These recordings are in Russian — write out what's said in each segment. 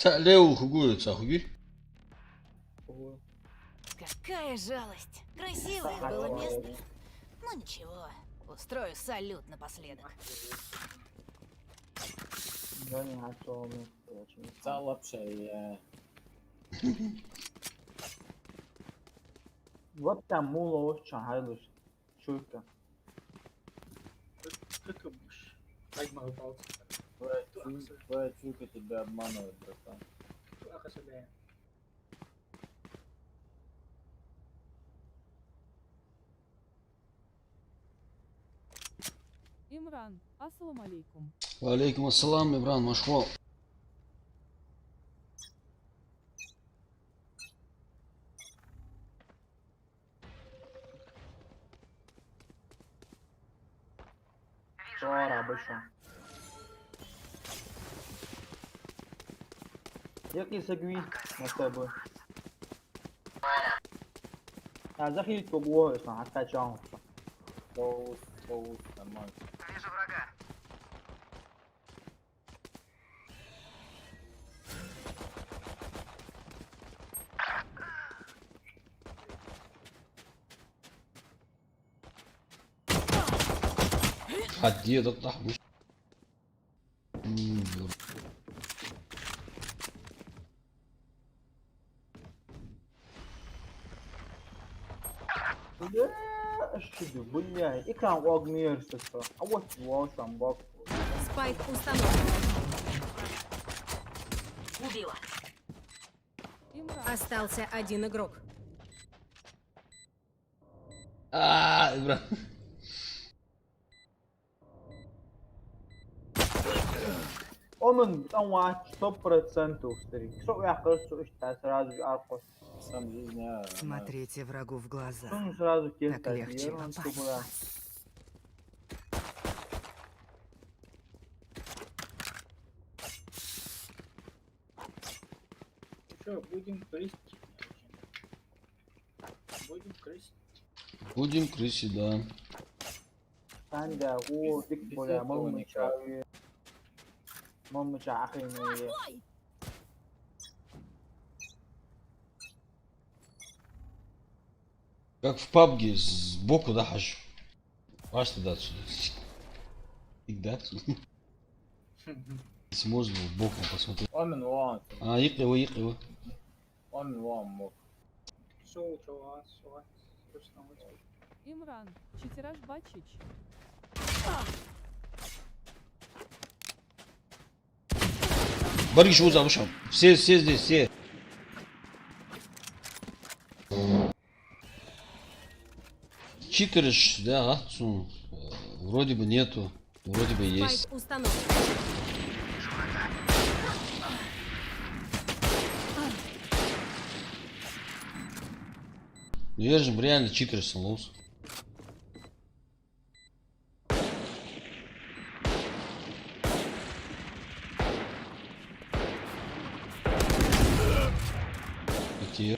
Лео хугует, хуги. Какая жалость. Красивое было место. Ну ничего, устрою салют напоследок. Да не, а что мы очень. Це вообще Вот там муло очень хайлуш. Чуйка. Какабуш. Так могу палку. твоя чуйка тебя обманывает, братан. Плохо сюда. Имран, ассаламу алейкум. Алейкум ассалам, Ибран, машхвал. Что большой. Який сагві на тебе? А захилить побоюсь, а качал. Соус, нормально. Ходи, да так. Шиду, бля, экран огнешься. А вот там бок. Спайк установлен. Убила. Имран, Остался один игрок. Ибран. Он там 100% старик. Что я хочу, что сразу же аркос. Сам жизнь, Смотрите врагу в глаза. Он сразу Так кем-то легче он попасть. тупо. Что, будем крысить? Будем крысить. Будем крысить, да. Sen de o dik böyle мама чахайные. Как в пабге, сбоку, да, хожу. Аж туда отсюда. Да? Если можно, боком посмотреть. Омен вон. Икрего. Омен вон мог. Шоу, чувак, чувак. Точно вот. Имран, читераж бачич. Барыш уза вышел. Все здесь, все. Читеришь, да, отцу. Вроде бы нету, вроде бы есть. Спайк установлен. Ну я же реально читеришь, лоус. Какие?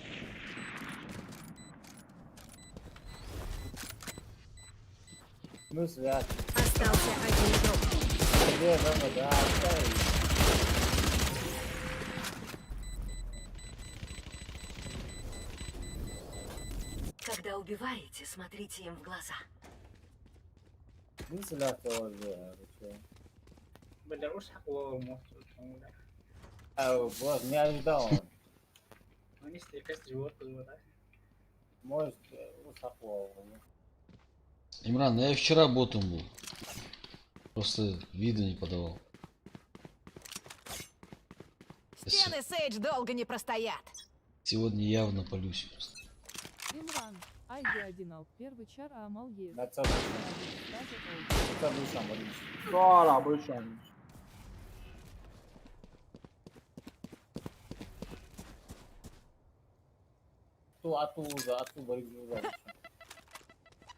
Ну, связь. Остался один игрок. Где, да, Когда убиваете, смотрите им в глаза. Ну, связь тоже, Бля, уж хакла может. вот, не ожидал он. Ну, не стрекаст живот, да? Может, усахло. Имран, я вчера ботом был. Просто вида не подавал. Стены Сейдж долго не простоят. Сегодня явно полюсь просто. Имран, айди один ал. Первый чар амал есть. На це душам, Что обычно? ату борьбу.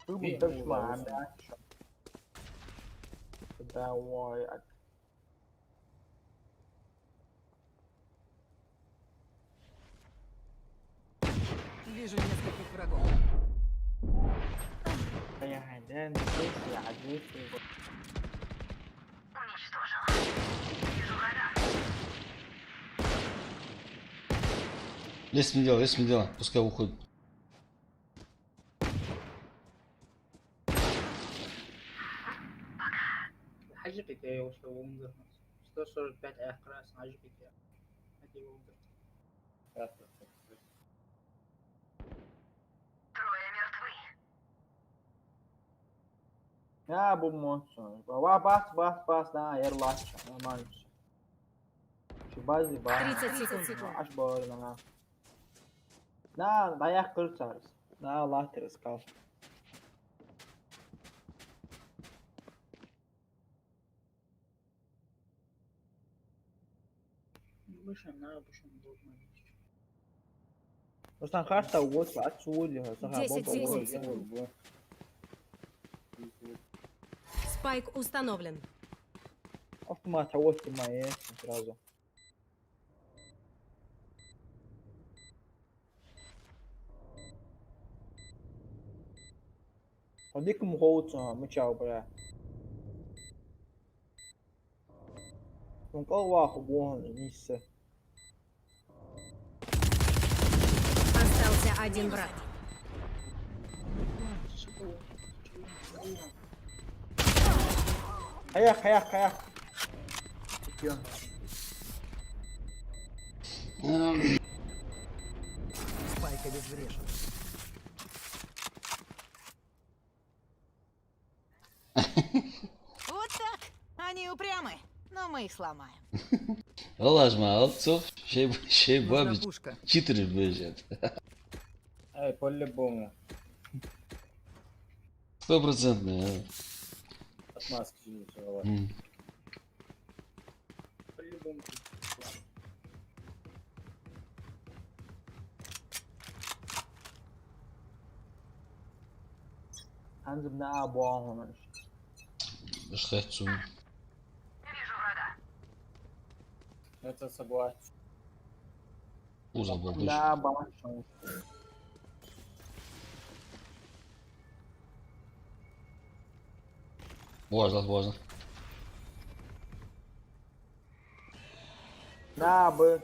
Ты будешь маме. Давай. Вижу нескольких врагов. Я хозяин, я один. Лезь мне дело, пускай уходит. عجبك يا وش وندر 145 اخر راس عجبك يا هدي وندر Ya bu monstro. Bas, да, ерлача, нормально все. Шибази, ба. 30 секунд. Аш бори, да. Да, даяқ кырцарыз. Да, латерс кал. بوشم نه بوشم بود Остан харта вот отсюда, саха 10 бомба. секунд. Спайк установлен. Автомат, вот мои сразу. Ходиком хоуца, мычал, бля. Он колваху бон, ниссе. Остался один враг. Хаях. Чё? Спайк обезврежен. Вот так. Они упрямы, но мы их сломаем. Алажма, алцов, şey Нужна babi пушка. cheater бежит. Ай, по-любому. 100%. Отмазки ничего. по-любому Hanzim ne abone. Что хочу. Это согласен. Уза был Ne abone. Важно. Ne abi?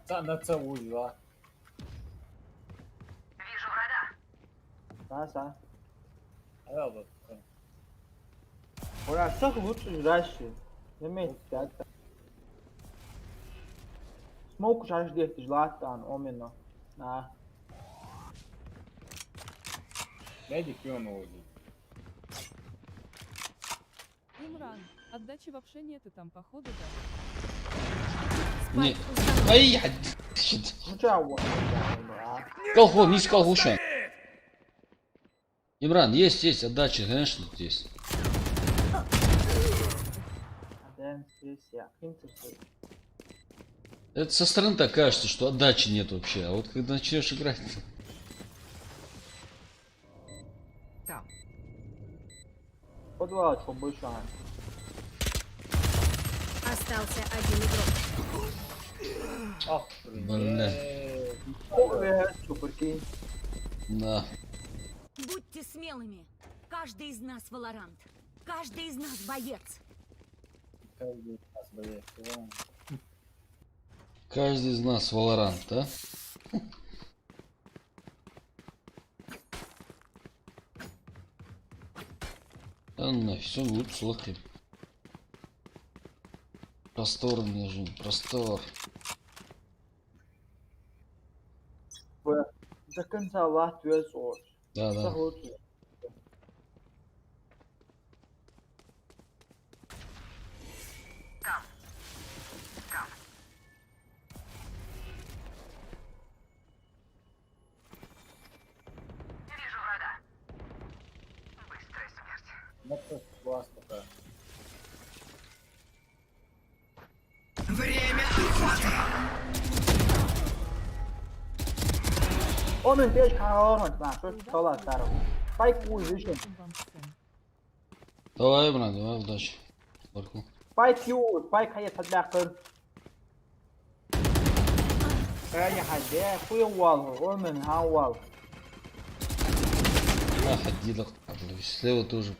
Sen de çavuş var. Sa. Evet. Ora çok lütfen жращи. Demek ya. Smoke жращи дефти жлатан, оменно. На. Медик и он уводит. Имран, отдачи вообще нет и там походу, да? Не. Спайк установлен. Ай, я. Shit. Ну чё, Колхо, низ колхушан. Имран, есть отдача, конечно, есть. Аден здесь я. Принцесса. Это со стороны так кажется, что отдачи нет вообще, а вот когда начнешь играть, Там. Подвал побольше. Остался один игрок. Ah, Бля. Ой, супер кинь. да. Будьте смелыми. Каждый из нас Валорант. Каждый из нас боец. Каждый раз боец. Каждый из нас Valorant, да? Да ну, все будет слухи. Простор мне же, простор. До конца Латвия сор. Да. Лучше. Ну, просто класс такая. Onun beş kahraman var. Şu sola taraf. Spike position. Вам всем. Давай, брат, давай, удачи. Барку. Spike Q. Spike hayat تدخل. أي حد خوي والله ومن هاول. Ходи лох. Слева тоже.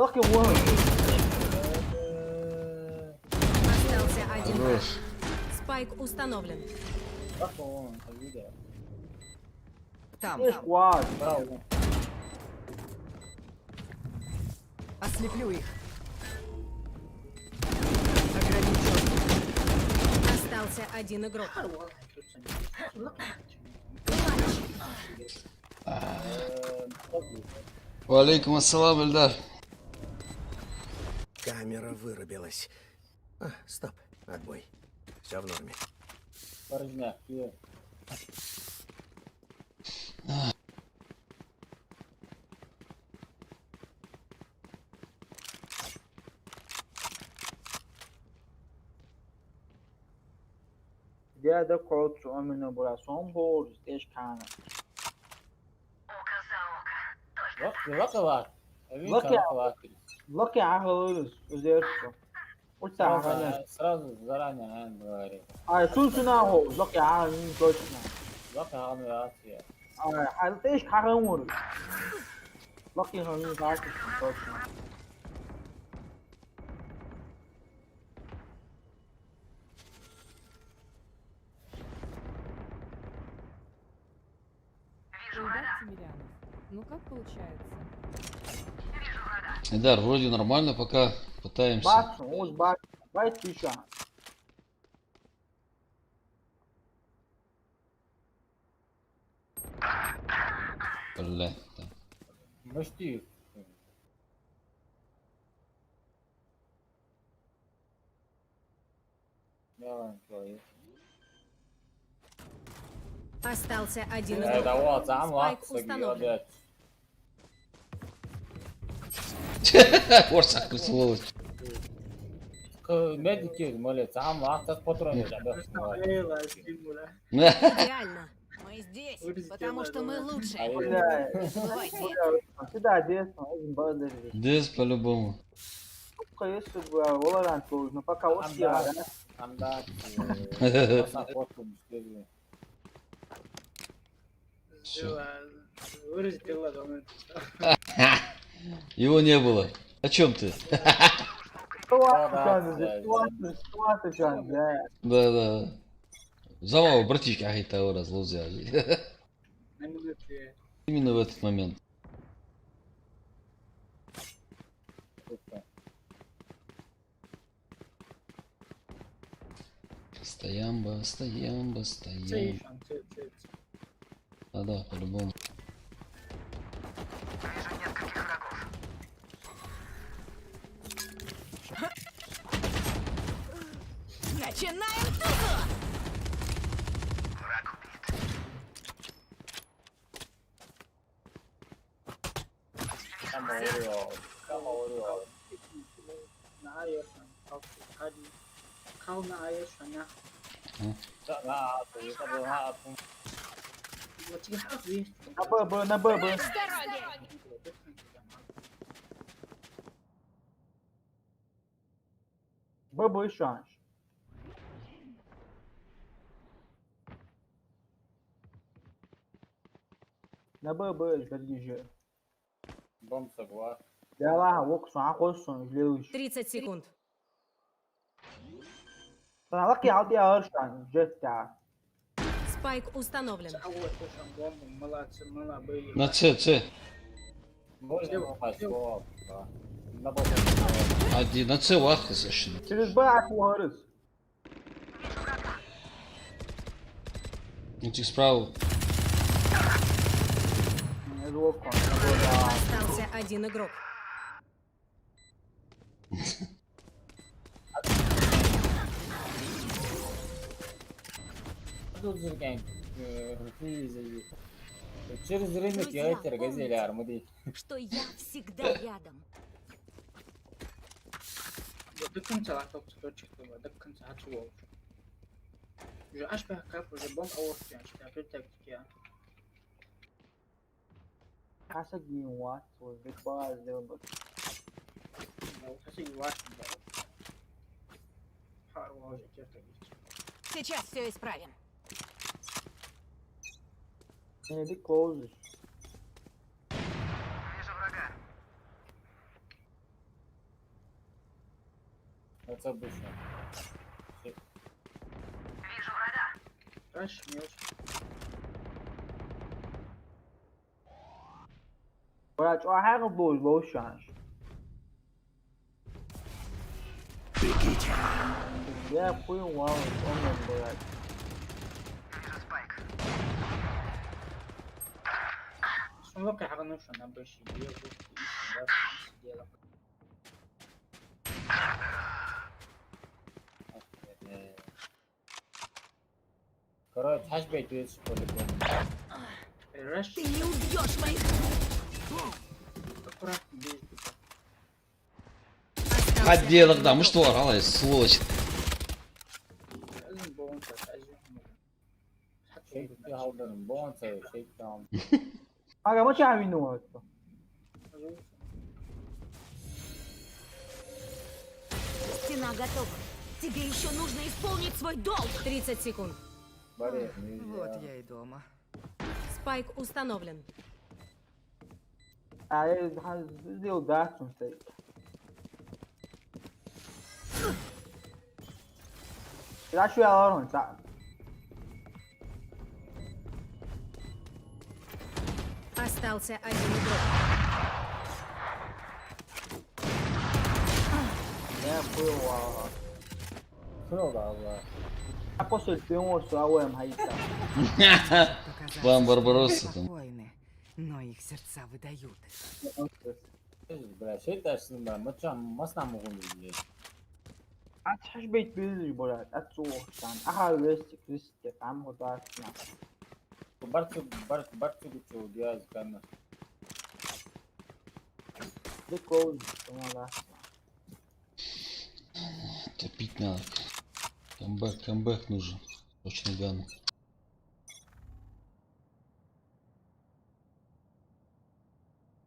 Lucky one. Остался один враг. Хорош. Спайк установлен. Как он, видел? Там. This squad. Браво. Ослеплю их. Ограничен. Остался один игрок. Валейкум ассалам, Эльдар. Камера вырубилась. Стоп. Отбой. Все в норме. Порожняк, привет. The crowd to Amino Brason Board Stage Cannon. Лаковат. Лаковат. Lucky Ahos is there. What's that? Сразу заранее говорит. I choose now. Lucky Ahos точно. Лаковат. I Stage Cannon. Lucky Ahos точно. Эльдар Тимирянов. Ну как получается? Эльдар, вроде нормально, пока пытаемся. Бакс, он бакс. Бакс еще. Бля. да. Почти. Давай, человек. Остался один игрок. Это вот, сам Спайк лапса установлен. Орсак, сволочь. Медики, молит, сам лапса с патроном. Идеально. Мы здесь, потому что мы лучшие. Бля, Забывайте. сюда детство, очень бодри. Дез по-любому. Только если бы Valorant был, но пока вот я, да? Там да. Выразить предлагал. Его не было. О чем ты? Ситуация, да. Да. Замало, братишка, ай, того разлузя. На минуте. Именно в этот момент. Стоямба. Сейфан, Да, по-любому. Начинаем тусу! на Айерсон, Кал на Айерсон, на. Вот тебе раз есть. На ББ. ББ шанс. На ББ, подъезжай. Бомб согласен. Да ладно, вот сам хочешь, следующий. 30 секунд. Лаки аудио шанс, жестя. Спайк установлен. А вот тоже бомбу, молодцы, были. На С. Можно попасть в на бомбу. Один на С вахта совершенно. Через Б отворис. Этих справа. Остался один игрок. Тут же через рынок я эти газели армады. Что я всегда рядом. До конца лактопс точка, до конца отвод. Уже аж как уже бомб аорти, опять тактики. Hasagi what was the bar level. Кстати, важно, да. Хороший, честно. Сейчас все исправим. Ele closes. Яйцо бывшее. Раш, мелочь. Блядь, حق بوش عنش. Я понял, вау, он, блядь. Шумок حقا نشون нам بشی دیگه بود دیگه. Короче, хашбейт видишь, по-любому. Раш, Ты не убьешь моих. аккуратно бей. Отделок, да, мы что, орала, сволочь. لازم بونت عايزين Shake the holder and bones, shake down. Aga, ما تعملوا هذا. Стена готова. Тебе еще нужно исполнить свой долг. 30 секунд. Барьер, Вот я и дома. Спайк установлен. сделал дату стоит. Я شو يا تعال. Остался один игрок. Я понял. Кто да? Я после фильма с Ауэм Хаита. Вам Барбаросса там. Воины, но их сердца выдают. Бля, şey dersin ben, maçam, masna mı oluyor? أتحش بيت بيزي بولاد أتسوق كان أحد ريسك عم غدارتنا. Bartu geçiyor diye azkanlar. Дикоуз, помогла. Топить надо. Камбэк нужен. Точно гану.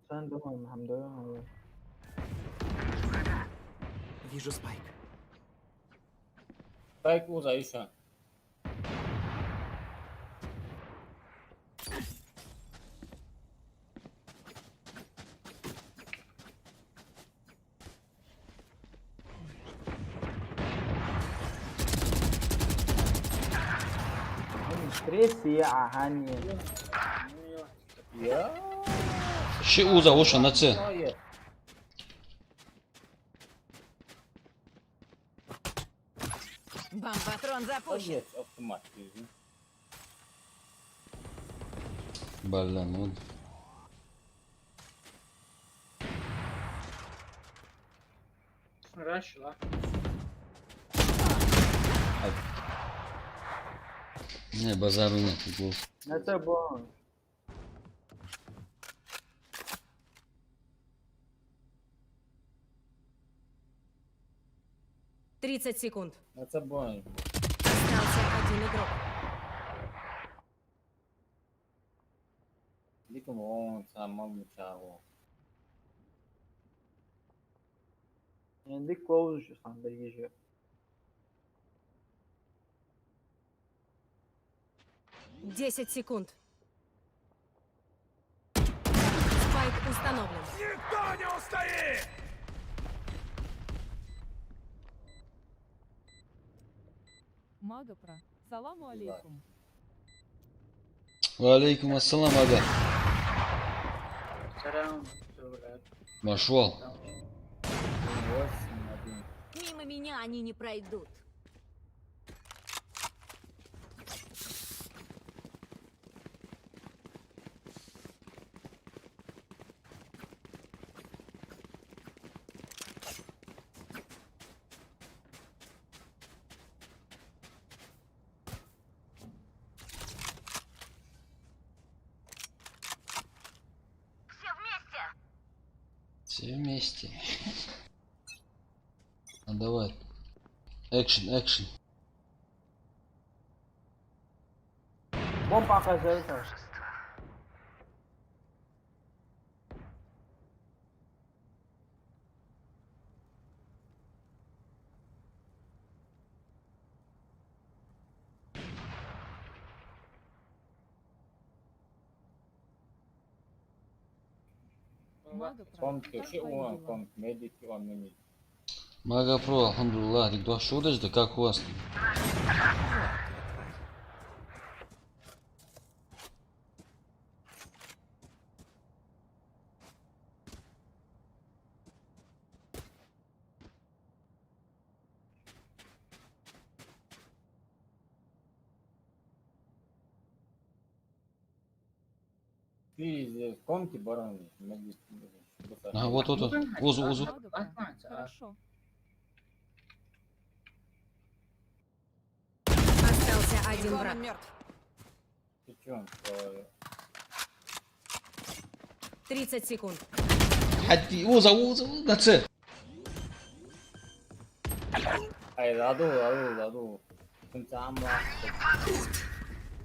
Sen de هم هم ده هم. Вижу спайк. Spike uzay şu an. Стресс يا هاني. Ya. Ще Уза, Оша на С. Hayır. Бомбатрон запущен. Hayır, автомат diyorsun. Блин, ну. Раш, ла. Не, базару нет. Гол. Это бон. Тридцать секунд. Это бой. Остался один игрок. Дикому он самому чаву. ديكوز شو صار بيجي. 10 секунд. Спайк установлен. Магапра, саламу алейкум. Валейкум ассалам, ага. Сарам, блядь. Вошел. 8-1. Мимо меня они не пройдут. Все вместе. Ну давай. Экшен. Бомба оказывается. Магапра, Konk как şey твои olan дела? konk medik 1 minute. Мага Про, алхамдулилlah. Никто что да как у вас? Ты в комнате барон. А вот. Узу. Атманцы, а Хорошо. Остался один Боман враг. мертв. Ты чё? 30 секунд. Хати, Узу, на це. Ай, ладу. Сам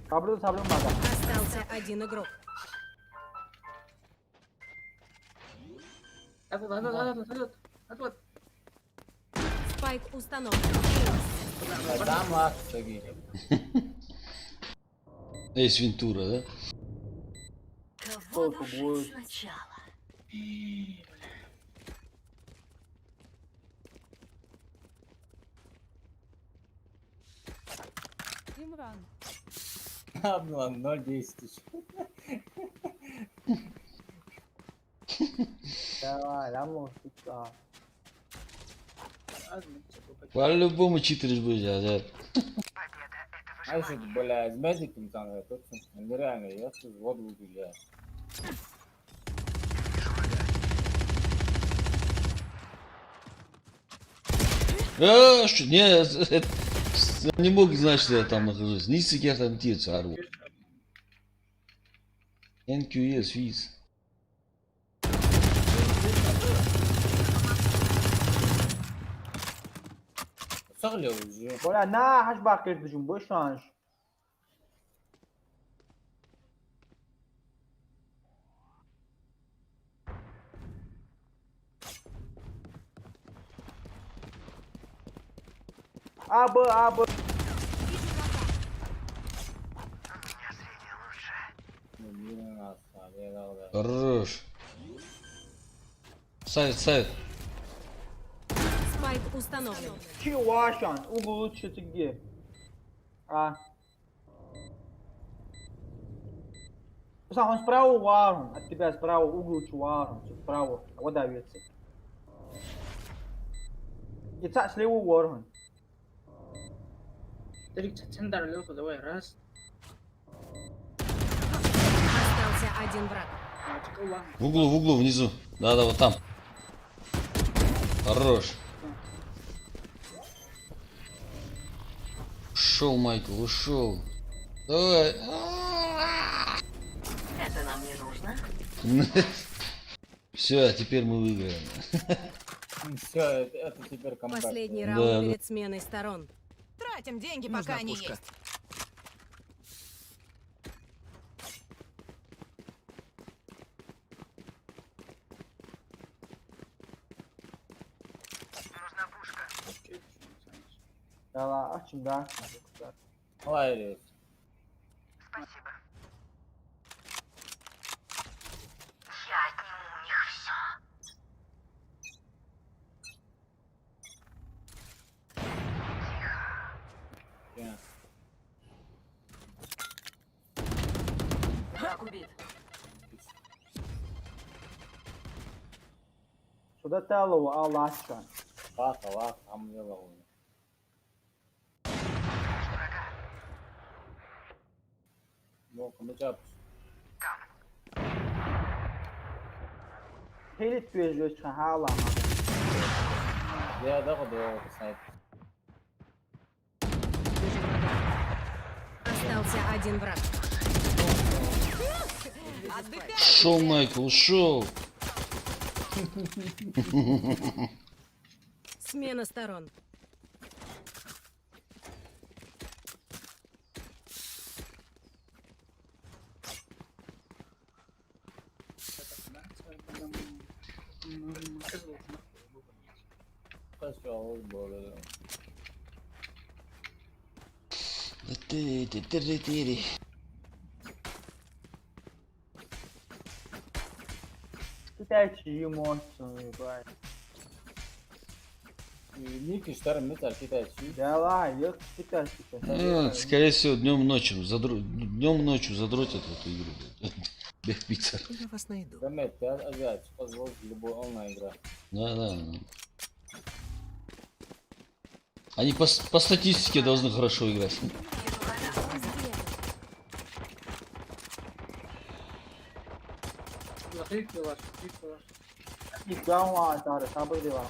Саблю, мага. Остался один игрок. отвод. Спайк установлен. Сам саги. Эйс Вентура, да? Сколько будет? Имран, Ладно, 0-10. Давай, мультика. По-любому читеришь будешь, да. А еще, бля, с медиком там, точно. Нереально, я тут воду убегаю. Что? Не мог знать, что я там нахожусь. Низкий я там тец ору. NQS, физ. Согли уже. Bora, na hasbakir de jumbo change. Aba. Блин, нас, да. Хорош. Сайт. Спайк установлен. Que washon, o gulu çıtıgı. Ah. Сам справа Варон, от тебя справа угол Варон, справа, вода вьется. И так слева Варон. Ты центр лёгко, давай, раз. Остался один враг. В углу, внизу. Да, вот там. Хорош. Ушел, Майкл, ушел. Давай. Это нам не нужно. Все, теперь мы выиграем. Все, это теперь компактно. Последний Да, раунд да. перед сменой сторон. Тратим деньги, Нужна пока они пушка. есть. Ya la açım da. Давай, Рез. Враг убит. Sуда telo Allah açan. Лака, амлела уже. Ну, комментап. Helit bir çıkan hala. Я догадывал, снайп. Остался один враг. Ушел, Майкл, ушел. Смена сторон. Пошел, более. Bir tane çiğ monsun. Ники штарм металл китайцы. Давай, ёк, читай. Скорее всего, днем ночью задротят эту игру. Бег Питер. Я вас найду. Замет, ты азиат, позволь любой онлайн игра. Да. Они по статистике должны хорошо играть. Закрыть пилас. Igual uma hora, acaba de lá.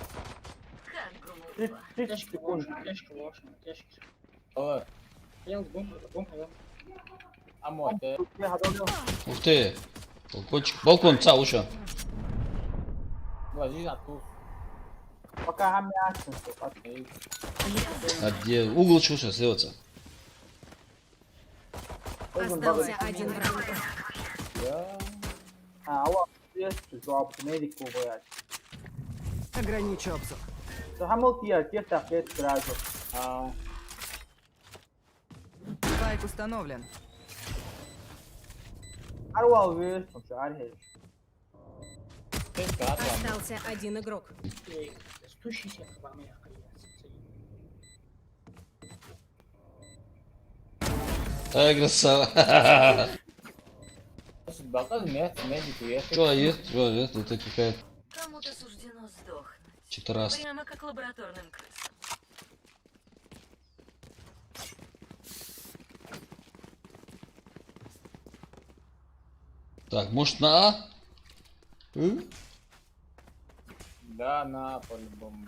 Как глупо. 30 Тяжкий секунд. лошадь, тяжкий лошадь, тяжкий. Ала, Я бомба. амо, ты. Ух ты. Балкон, цауша. Ложись на ту. Пока аммиачен. А где? Угол что сейчас остается? Остался один враг. Я. А вот здесь жопу медику боять. Ограничу обзор. Хамл тия, те так сразу. А, Спайк установлен. Арвал вес, вообще архей. ты кратко. Остался один игрок. Стучися к вам, я Ай, красава. Балкон медик уехал. Человек, это какая-то Кому-то суждено сдохнуть. читрас. Прямо как лабораторным крысам. Так, может на А? Да, на по-любому.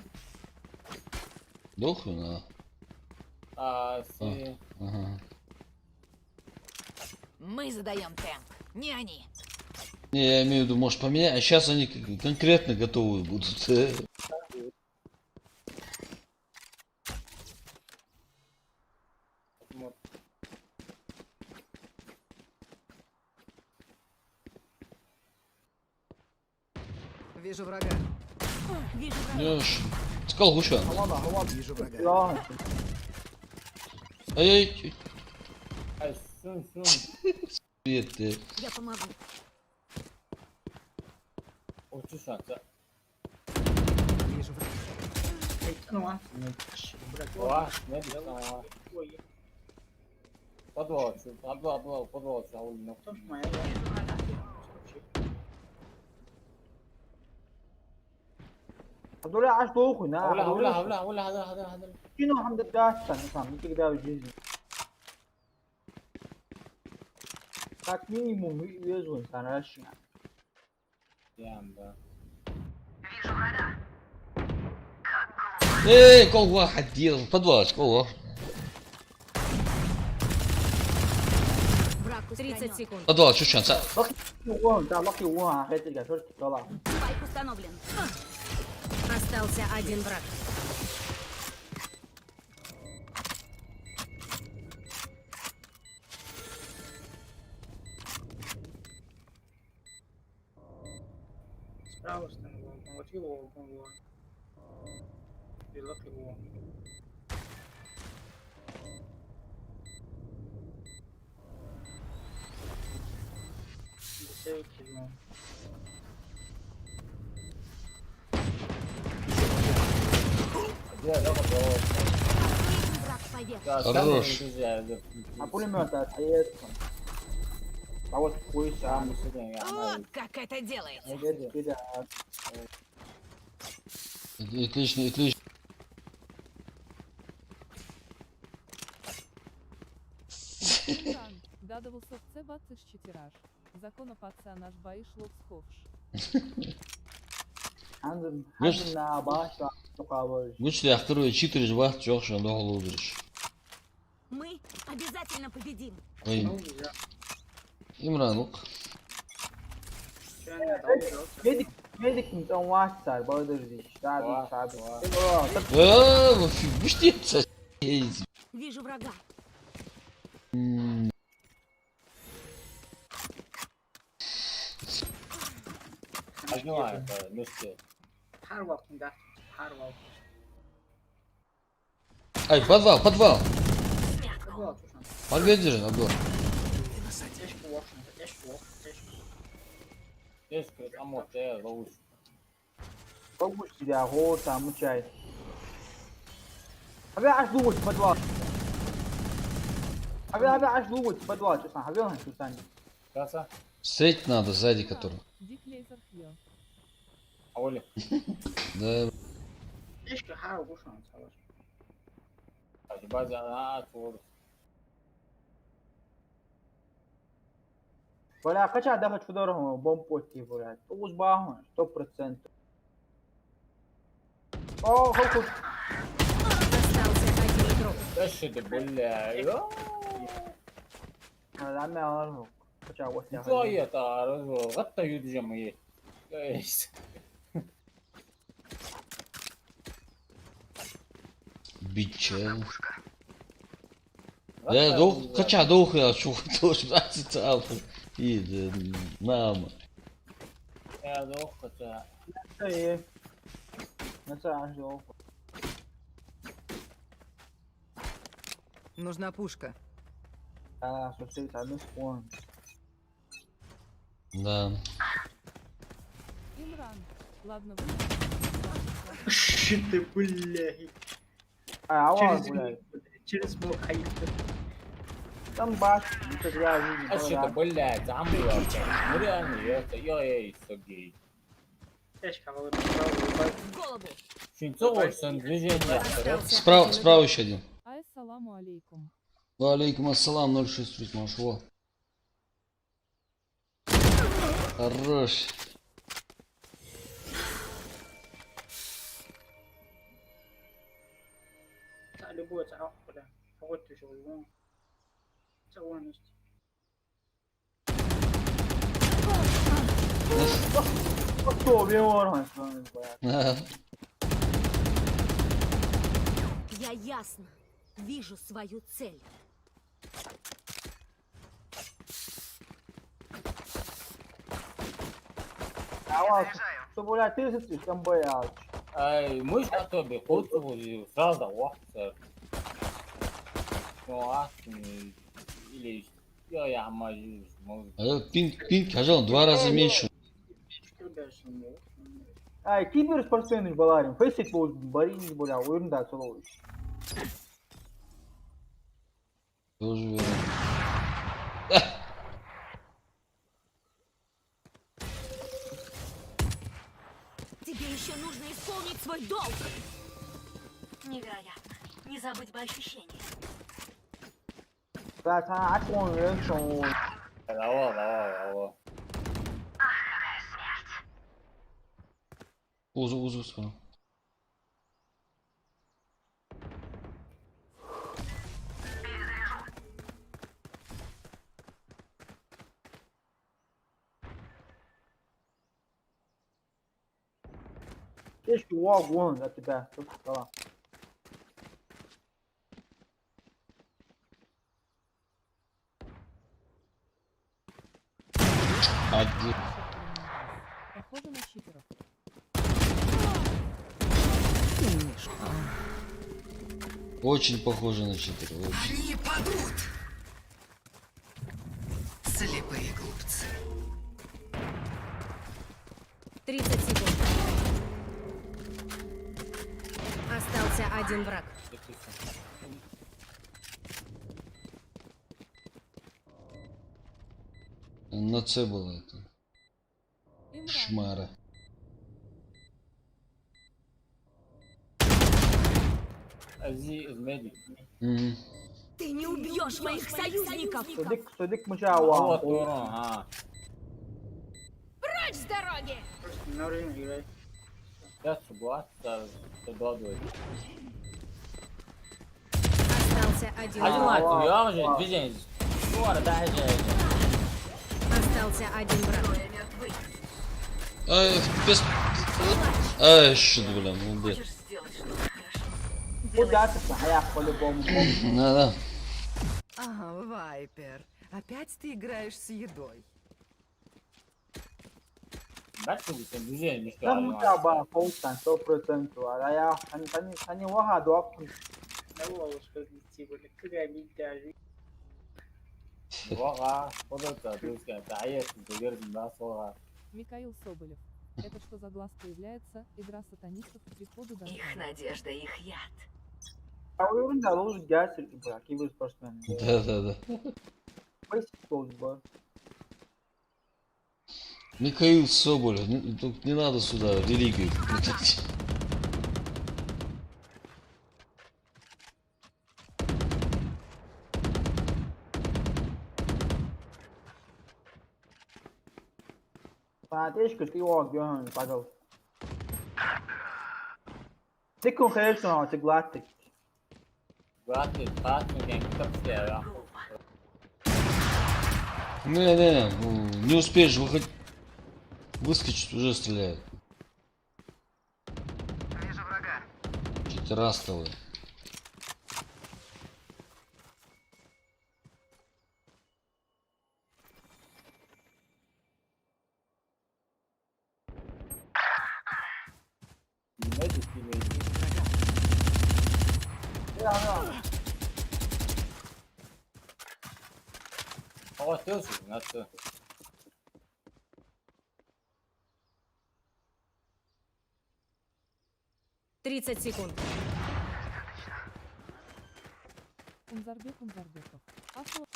Дохлый на А. А, си. Ага. Мы задаем темп, не они. Не, я имею в виду, может поменять, а сейчас они конкретно готовы будут. Вижу врага. Вижу врага. Сказал гуша. Вижу врага. Silahın. Ай, Ай, сун. привет ты. Я помогу. Uçuş atsa. Вижу врага. Ну а? Блядь, Ва, не бил. ой, Подвал, подвал, аулина. кто ж моя? هذول عاش دوخ هنا. هولا هذا. شنو حمد الداش كان ممكن كده وجيزي. Так минимум везу инсан рашина. Да. Кол واحد делал, подвал, кол. Враг 30 секунд. Подвал, что шанса? وون تا لقي وون حياتي شو طلع. Спайк установлен. Остался один враг. Справа становил, вот его. И лак его. Десять его. Враг поверх. Хорош. А пулемет отъедет. А вот хуй сам. Вот как это делается. كده Отлично, отлично. Сан, дадывался в C24 аж. Законопатца наш боиш лобсковш. عندنا başla مقابل. Лучше я второй читеришь, вах, чёрша, доголу удеришь. Мы обязательно победим. Ой, Ну, нельзя. Имран, ну. Şu an ne dalga Medik insan varsa bağırır işte. Пуштец. Вижу врага. Понимаю, это вместе. Her vaktinde. Her vaktinde. Ай, подвал. Подвал, слушай. Погоди, обзор. Тяжкий лошадь, тяжкий. Здесь амо, ты ловушка. Побудь себя, го там учай. حبيبي عاش دوت بدوات حبيبي عاش دوت بدوات اسمع حبيبي شو ثاني Сейчас, Встретить надо сзади который. Дик Хьё. Оля. Да. ايش كحاول وش عم تسوي؟ Ебать, она твор. ولا قشع دفت في دورهم بومبوتي ولا توز باهون 100%. اوه خلص Остался один игрок. ايش بقول انا عمي اعرفه قشع وسع شوية تعرض غطى يد جمعية ايش Бича. Я دوخ قشع دوخ يا شو توش بس تعرف. إيه نعم. يا دوخ ايه نسى عاش دوت Нужна пушка. خلاص وصلت على نص بوان Да. Имран. Ладно, شد بالله عوض ولا через смог حي там баш انت جاي ايش بقول لك عمي يا مريان يا سجي ايش كمان В голову! شو تصور движение Справа, справа еще один. Ассаламу алейкум. Валейкум ассалам 063 машло. Хорош. любой تعقد فقدت شغل سوى نفسي кто бьёрн Я ясно вижу свою цель. عوض شو بقول لك تيجي كم بياض اي مش حتى بيقولوا سразу واحد или я عمال Пинг, пожалуйста, 2 раза меньше. что дальше мне ай киберспортсмен баларин фейсик бол барин боля oyunda соловый Тоже верно. Тебе еще нужно исполнить свой долг. Невероятно. Не забыть бы ощущения. لا他عكون رياكشن لا Узу справа. ايش واق وان لا تبع خلاص Один. Похоже на читеров. Очень похоже на читера. Очень. Они падут! Слепые глупцы. 30 секунд. Остался один враг. На С было это. Имран. Шмара. Мгм. Ты не убьешь моих союзников. صديق مشاوى Прочь с дороги! просто на время играть Остался один враг. Остался один враг. Без... Ай, что ты, бля, молодец. ودعت الصحيح по-любому Да. Ага, Вайпер. Опять ты играешь с едой. ده متابعة فوقا 100% على ثاني واحد وقت هو وصلت لي ولا كده ميداجي Михаил Соболев. Это что за глаз появляется? Игра сатанистов к приходу до Их надежда, их яд. уровень да, лучше гасер, кибер спортсмен. Да. Бейсик был. Михаил Соболев, тут не надо сюда религию плетать. Фанатичка, ты его бьён, пожалуйста. Дикун Хельсон, ты гладкий. Гладкий, патный, как все, Не успеешь выскочить, уже стреляют. Вижу врага. Четырастовый. О, ты же, на что? «30 секунд». Унзарбеков. Асла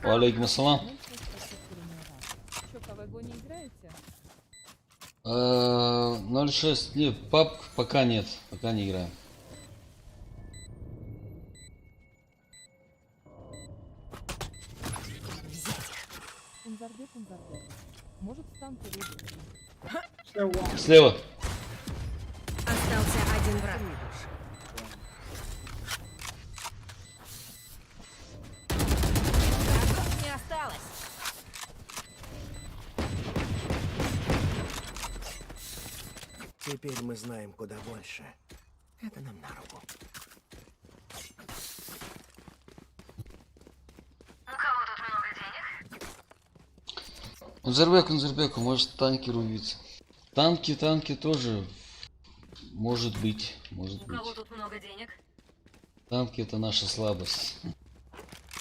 Алейкум ассалам. 06 Чё, КВГО не играете? 06. Не, пап пока нет. Пока не играем. Унзарбек. Может, в танке рубит? Слева. Остался один враг. Не осталось. Теперь мы знаем куда больше. Это нам на руку. Унзарбеку, может танки рубиться. Танки тоже. Может быть. У кого тут много денег? Танки это наша слабость.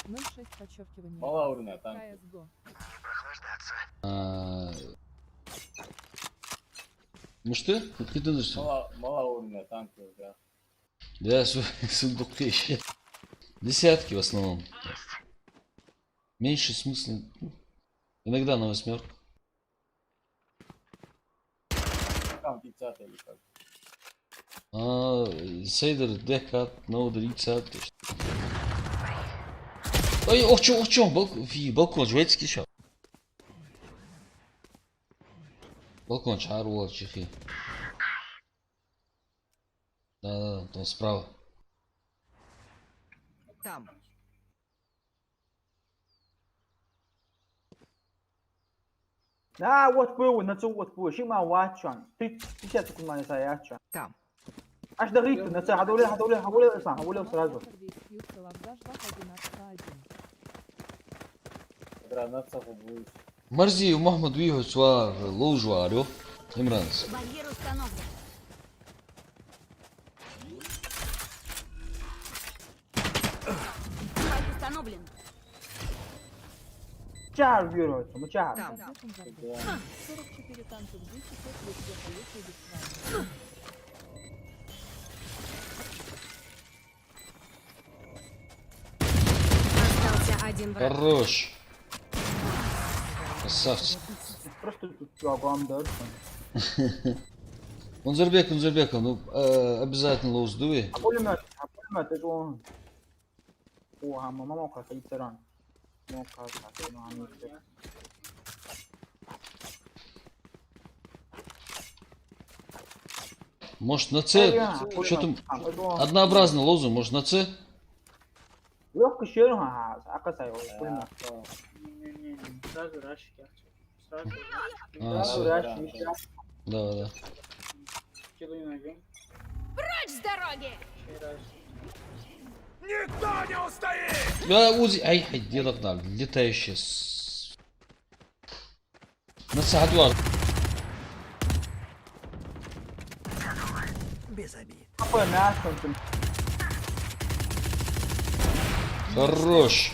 06 подчеркивание. Мало уровня, там. CSGO. Ну что? Как не думаешь? Мало уровня, танки, да. Да, сундук еще. Десятки в основном. Меньше смысла. Иногда на восьмерку. Там 50 или как. Сейдер, декат, ноу 30. Ой, о чем? Балкон, шведский шаг. Балкон, чару, чехи. Да, там справа. Там. Вот был, на цу вот был, шима вачан. 50 секунд мане саячан. Там. Аж догрит, на цу, хавуле сразу. Сьюз, Лавдаш, 211. Граната будет. Марзи, Махмад двигать ложу, алё. Имранс. Барьер установлен. Спайк установлен. Чар бьёрется, мы чар. Там. 44 танка в 200, везде поехали без вами. Остался один враг. Хорош. Красавчик. Просто тут врагом дорсон. Унзарбек, ну обязательно лоу сдуй. А пулемет это же он. О, мама как ветеран. Ну как, Может на С? Что там? Однообразно лозу, может на С? Легко щель, ака сайо, пулемет. Не, сразу рашик я хочу. Сразу раш, Да. Килу найдем. Прочь с дороги! Да, Узи, ай, где так летающая. На С, Адвар. Без обид. Какой мясо, Хорош.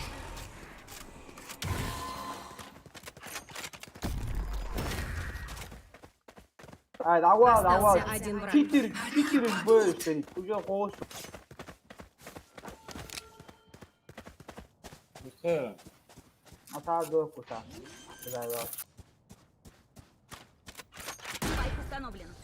давай. Остался один враг. 4 Б, старик, уже холодно. Ты. Отойду куда. Да. Спайк установлен.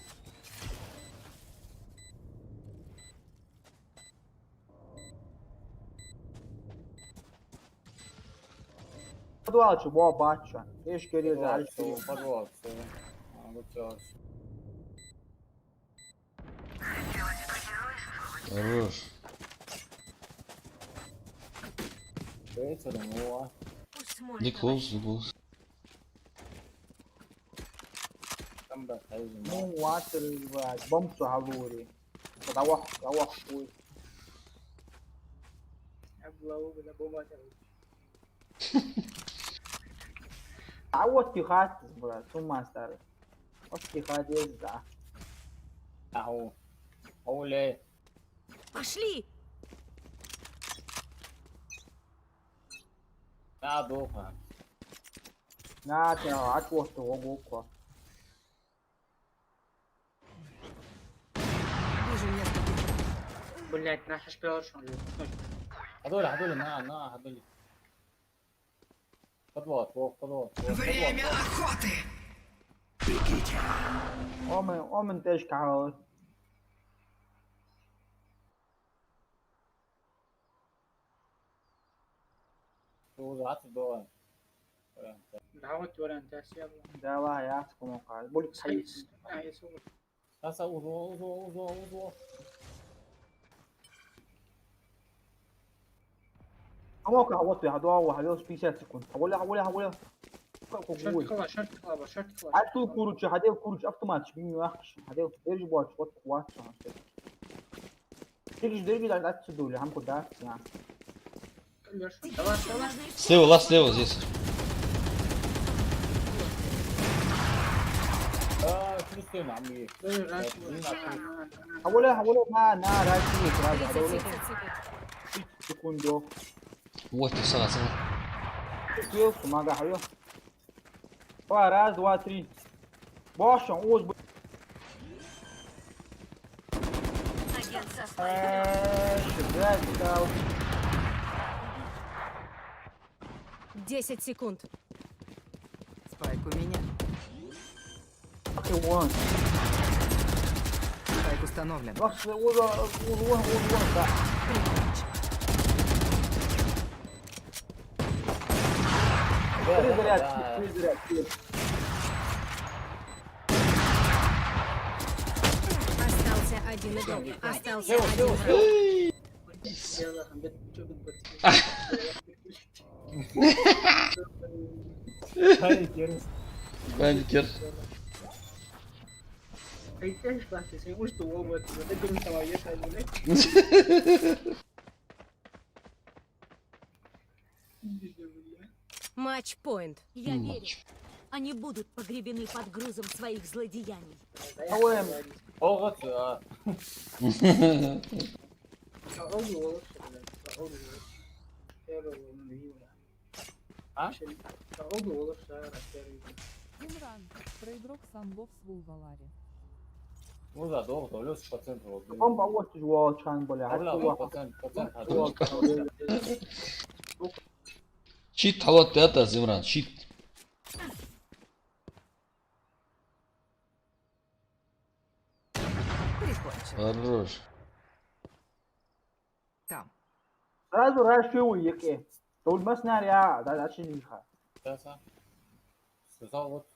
Подвал чего бача. Видишь, Кирилл, залез. Подвал, все. Вот сейчас. Хорош. Вечером, ну, Не close, не close. там да, хайзен. Ну, ватер, бомб суховори. Подавах, хуй. Я главу бля бомба. А вот тихать, брат, с ума старый. Вот тихать есть, да. Ау. Оле. Пошли! Да, духа. На, ты, от вот того гука. Вижу несколько. Блять, наш шпион что ли? Ходули, на, ходули. Подвал, подвал. Время охоты! Омен теж кагал. Уже было. Да вот вариант я съел. Давай, я скому кагал. Будет хайт. А, я съел. Саса, узо. Кому кагал, вот я дوا, хадил 50 секунд. Хаволя. Шорт клава. Альту куруч, хадил куруч автомат, бими вахш. Хадил, держи боч, вот кват. Дерги, отсюда, хам куда? Давай. Слева, ласт слева здесь. Чувствуем, амги. Хаволя, на, ради, сразу. 30 секунд. Секунду. Вот ты сага. Скилл, сумага, хавил. Раз, два, три. Бошон, уз, Агент со спайком. 10 секунд. Спайк у меня. Спайк установлен. Да. Перезарядки. Остался один игрок. Остался один враг. Паникер. Айтеш бахте, sen uçtu o bu. Ne durum tamam yeter böyle. Матч-пойнт. Я верю. Они будут погребены под грузом своих злодеяний. Olgat ya. Oldu. А? Oldu olursa Имран, проигрок Санлов с Вулвалари. Ну да, долго, 90% вот. Бомба вот жуал чан, бля. Щит тават это Зимран, щит. Прикончен. Хорош. Там. Сразу расшил яке. Толмас наря, да, дальше лиха. Сейчас, а? Сказал вот.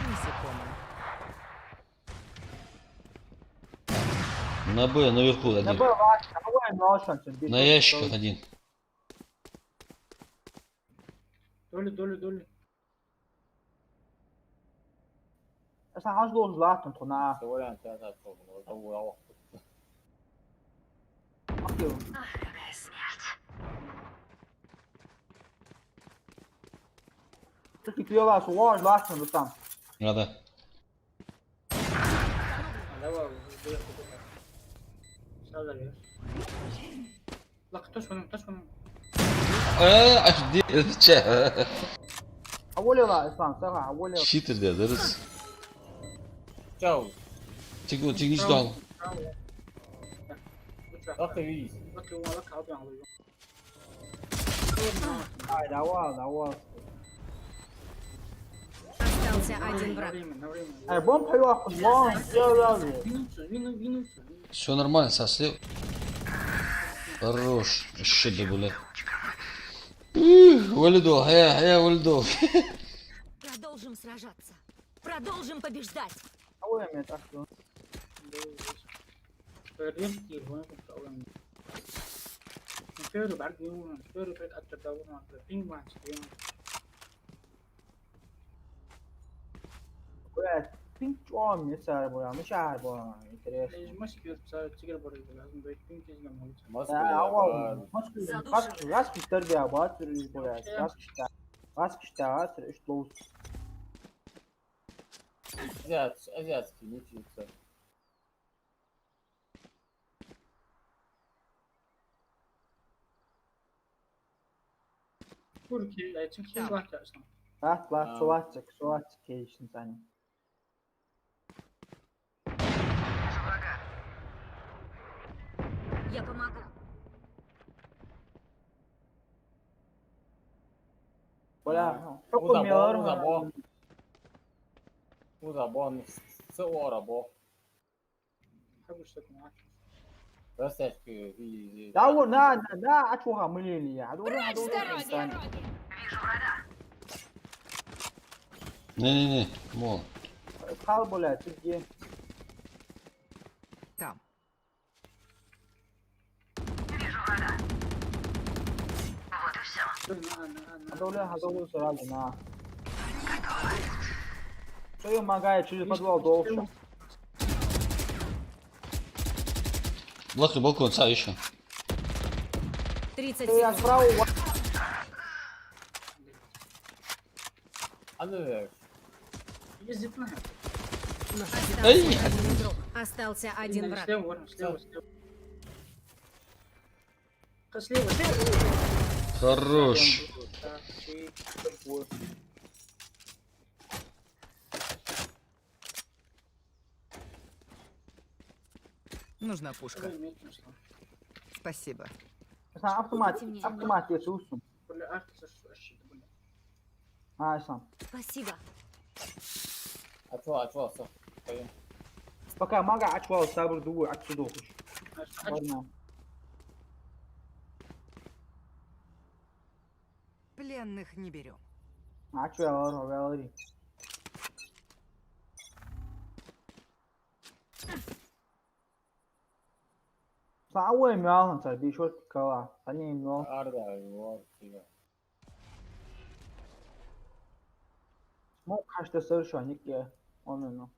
Насекомые. На Б, наверху На один. Б, давай на шанс. На ящиках один. Долю. Esa has los laten tona. Сегодня я так вот. Akio. Ты пила суаж латен там. Надо. Давай, сразу лез. Кто ж он? Аж где? Че? Аволила, Ислам, сага, аволила. Щит иде, дырыс. Ciao. Тихо, не ждал. Право. Так, вот так. Как ты видишь? Вот его надо考掉了用。 Ай, давай. Остался один На враг. время, на время. Ай, бомб пойдет, бомб, сделали. Винуться. Все нормально, сослил. Хорош. Шиды, блядь. Валидо, Валидо. Продолжим сражаться. Продолжим побеждать. А вы мне так что? Редкий воин проблем. Первый баг его, первый баг от того, что пингвин. Блядь, пинчо мне сар бля, мы шар бля, интересно. Лишь маски за тигр борис, лазм быть пинки на улице. Да, авал, раз кистер бя, бат, блядь, раз кистер, что Азиатский, не чипсы. Турки, я этим хил латясам. Суатик, кейшн сани. Я помогу. Бля, что милор? Узабон, сеорабо. Хабу что то. Растяжки, видите. Да, вот, да, а чего мы лили я? Не, мол. Хал, блядь, ты где? Там. Адолю сразу на. Что ее магает через подвал долго? Лахи балкон, ца еще. 30 Я секунд. справа. Андрей, Ездит на. Остался Эй! один игрок. Остался один враг. Слева. Слева. Хорош. Нужна пушка. Спасибо. Автомат, я слушаю. А, сам. Спасибо. а чё, пойдем. Пока мага очвал сабр дугу отсюда уходишь. Ладно. Пленных не берем. Очвал, говори. Сауэ мял, царь, бишот кала. Они мял. Арда, вот, тебя. Мог каждый совершенник, он ну.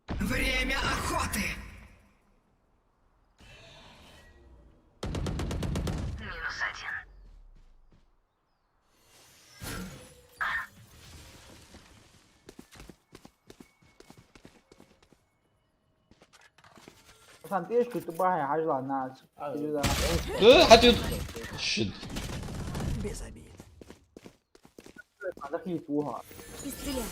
Время охоты! Сантешку ты бахай, ажла нас. Хотел. Щит. Без обид. Захи туха. И стреляй.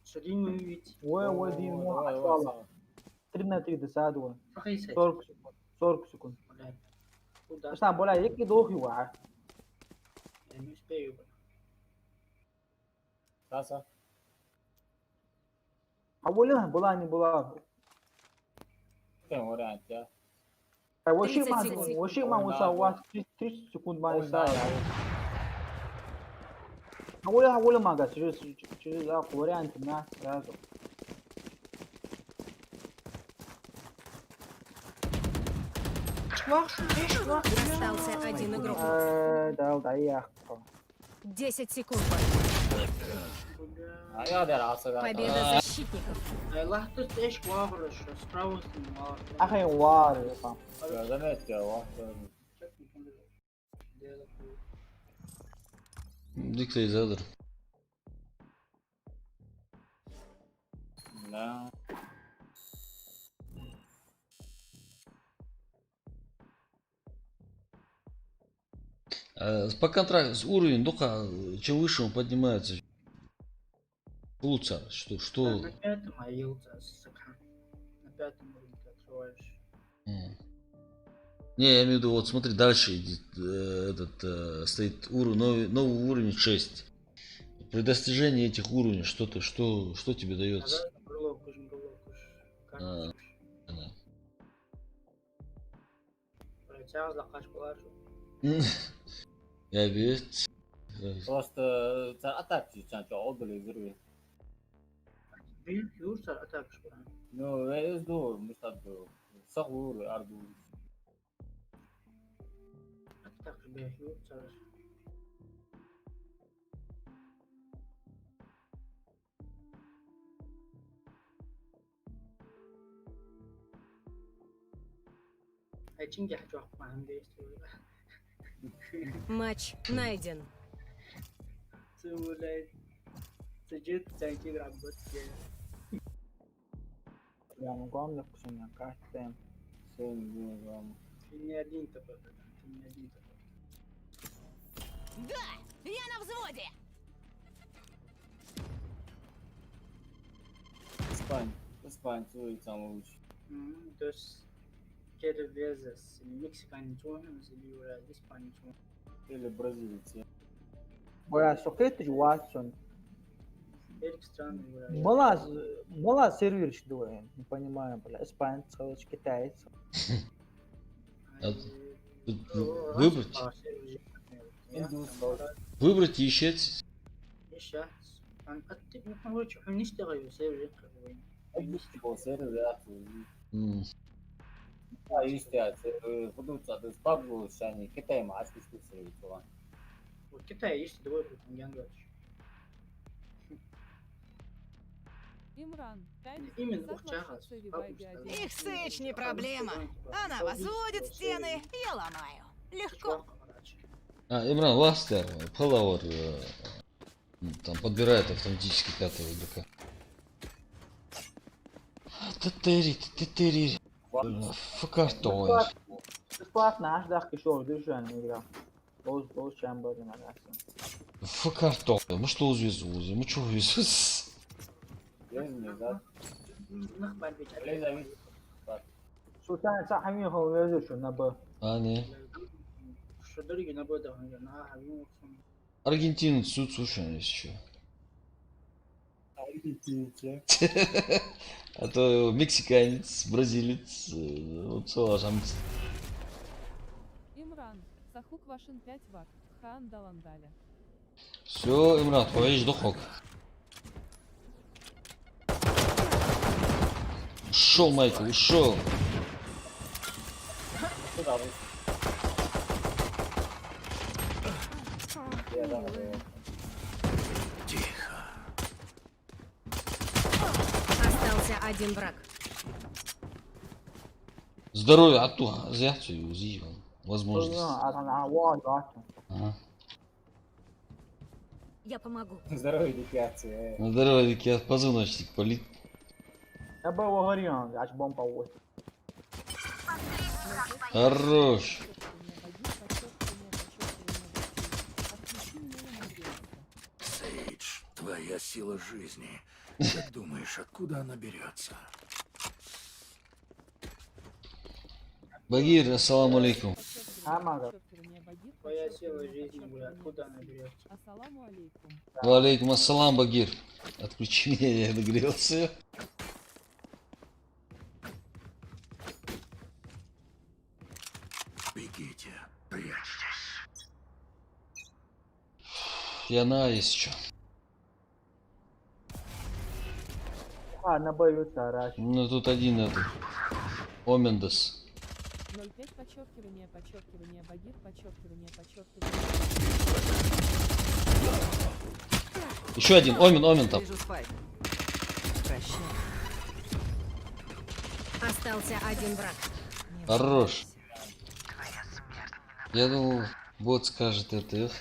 Шадин увидеть. Ой, Дим, очвал. 3 на 3 десадуя. 40 секунд. 40 секунд. Куда? Сам, боля, який довгий ва. Я не успею. Саса, А боля, была не была. tem вариант, я. 30 секунд. 我是嘛，我操，我30 секунд嘛，啥呀？我了嘛个，就是啊，вариант меня сразу. Остался один игрок. Да, я. 10 секунд. А я дерался, да. Победа защитников. Лахтус эш вагрыш, справа с ним Ахай вар, там. Я заметил, вот. Диктатор. Да. по контракту уровень, только чем выше он поднимается, лучше. Что? На пятом аился Сакхан. На пятом уровне ты открываешь. Не, я имею в виду, вот смотри, дальше идет, стоит новый уровень 6. При достижении этих уровней что тебе дается? А, да. Я ведь. Просто атаки чанчо oldu izurvi. Büyük yurtlar atak şu an. No, es do, mustado. Sahur ardu. Atak büyük yurtlar. تنجح توقع عندي Матч найден. سولي سجلت تنجيب ربط يعني قام لك سنة كاتم. Sen diyorum. Финьядин такой, финьядин такой. Да, я на взводе. İspanya çoğu tamam. То есть кеды vezes Мексикан çoğunuz или İspanya çoğunuz. Или бразильцы. Боя сокет Watson. Her iki страны играют. Мала сервер что не понимаю, бля, испанцы, китайцы. Выбрать. Выбрать и ищать. Еще. Ну, короче, он не старый, сервер какой. Bu seri de М, Ha işte hudutsa da Pablo yani Kitay mı açmış bir seri falan. Вот в Китае есть двое претендентов. Имран, 5 Именно за Курчага. классацию Вайга 1. Их сыч не проблема. Она возводит стены, я ломаю. Легко. Имран Ластер, Палауэр, там подбирает автоматически 5-го ДК. Тетери. Факартовый. Бесплатно, аж дах еще держан игра. Боз чамбер на расе. Факартовый. Мы что увезу? Мы что увезу? Gezmiyor zaten. نخبر بيت Öyle de Sultan صاحبي هو يزو شو نبا. А, не. Что дороги на бода, на хавину. Аргентинец, суд, слушай, еще. bir А то мексиканец, бразилец, вот салажамец. Имран, Сахук Вашин 5 вак. Хан Даландаля. Все, Имран, поедешь духок. Ушел, Майкл, ушел. Остался один враг. Здоровье, а то, зряцию и узил. Возможность. Ага. Я помогу. Здоровье дикяции. На здоровье, я позвоночник полит. نبا وهريان عش بوم باوت. Хорош. Сейдж, твоя сила жизни. Как думаешь, откуда она берется? Багир, ассаламу алейкум. Твоя сила жизни, бля, откуда она берется? Ассаламу алейкум. Валейкум ассалам, Багир. Отключи меня, я нагрелся. Бегите, прячьтесь. Я на есть что. نبا يوتاراش. Ну тут один этот. Омендес. 05 подчеркивание, Багир, подчеркивание. Еще один, Омен там. Вижу спайк. Прощай. Остался один враг. Не Хорош. волнуйся. Я думал, бот скажет это.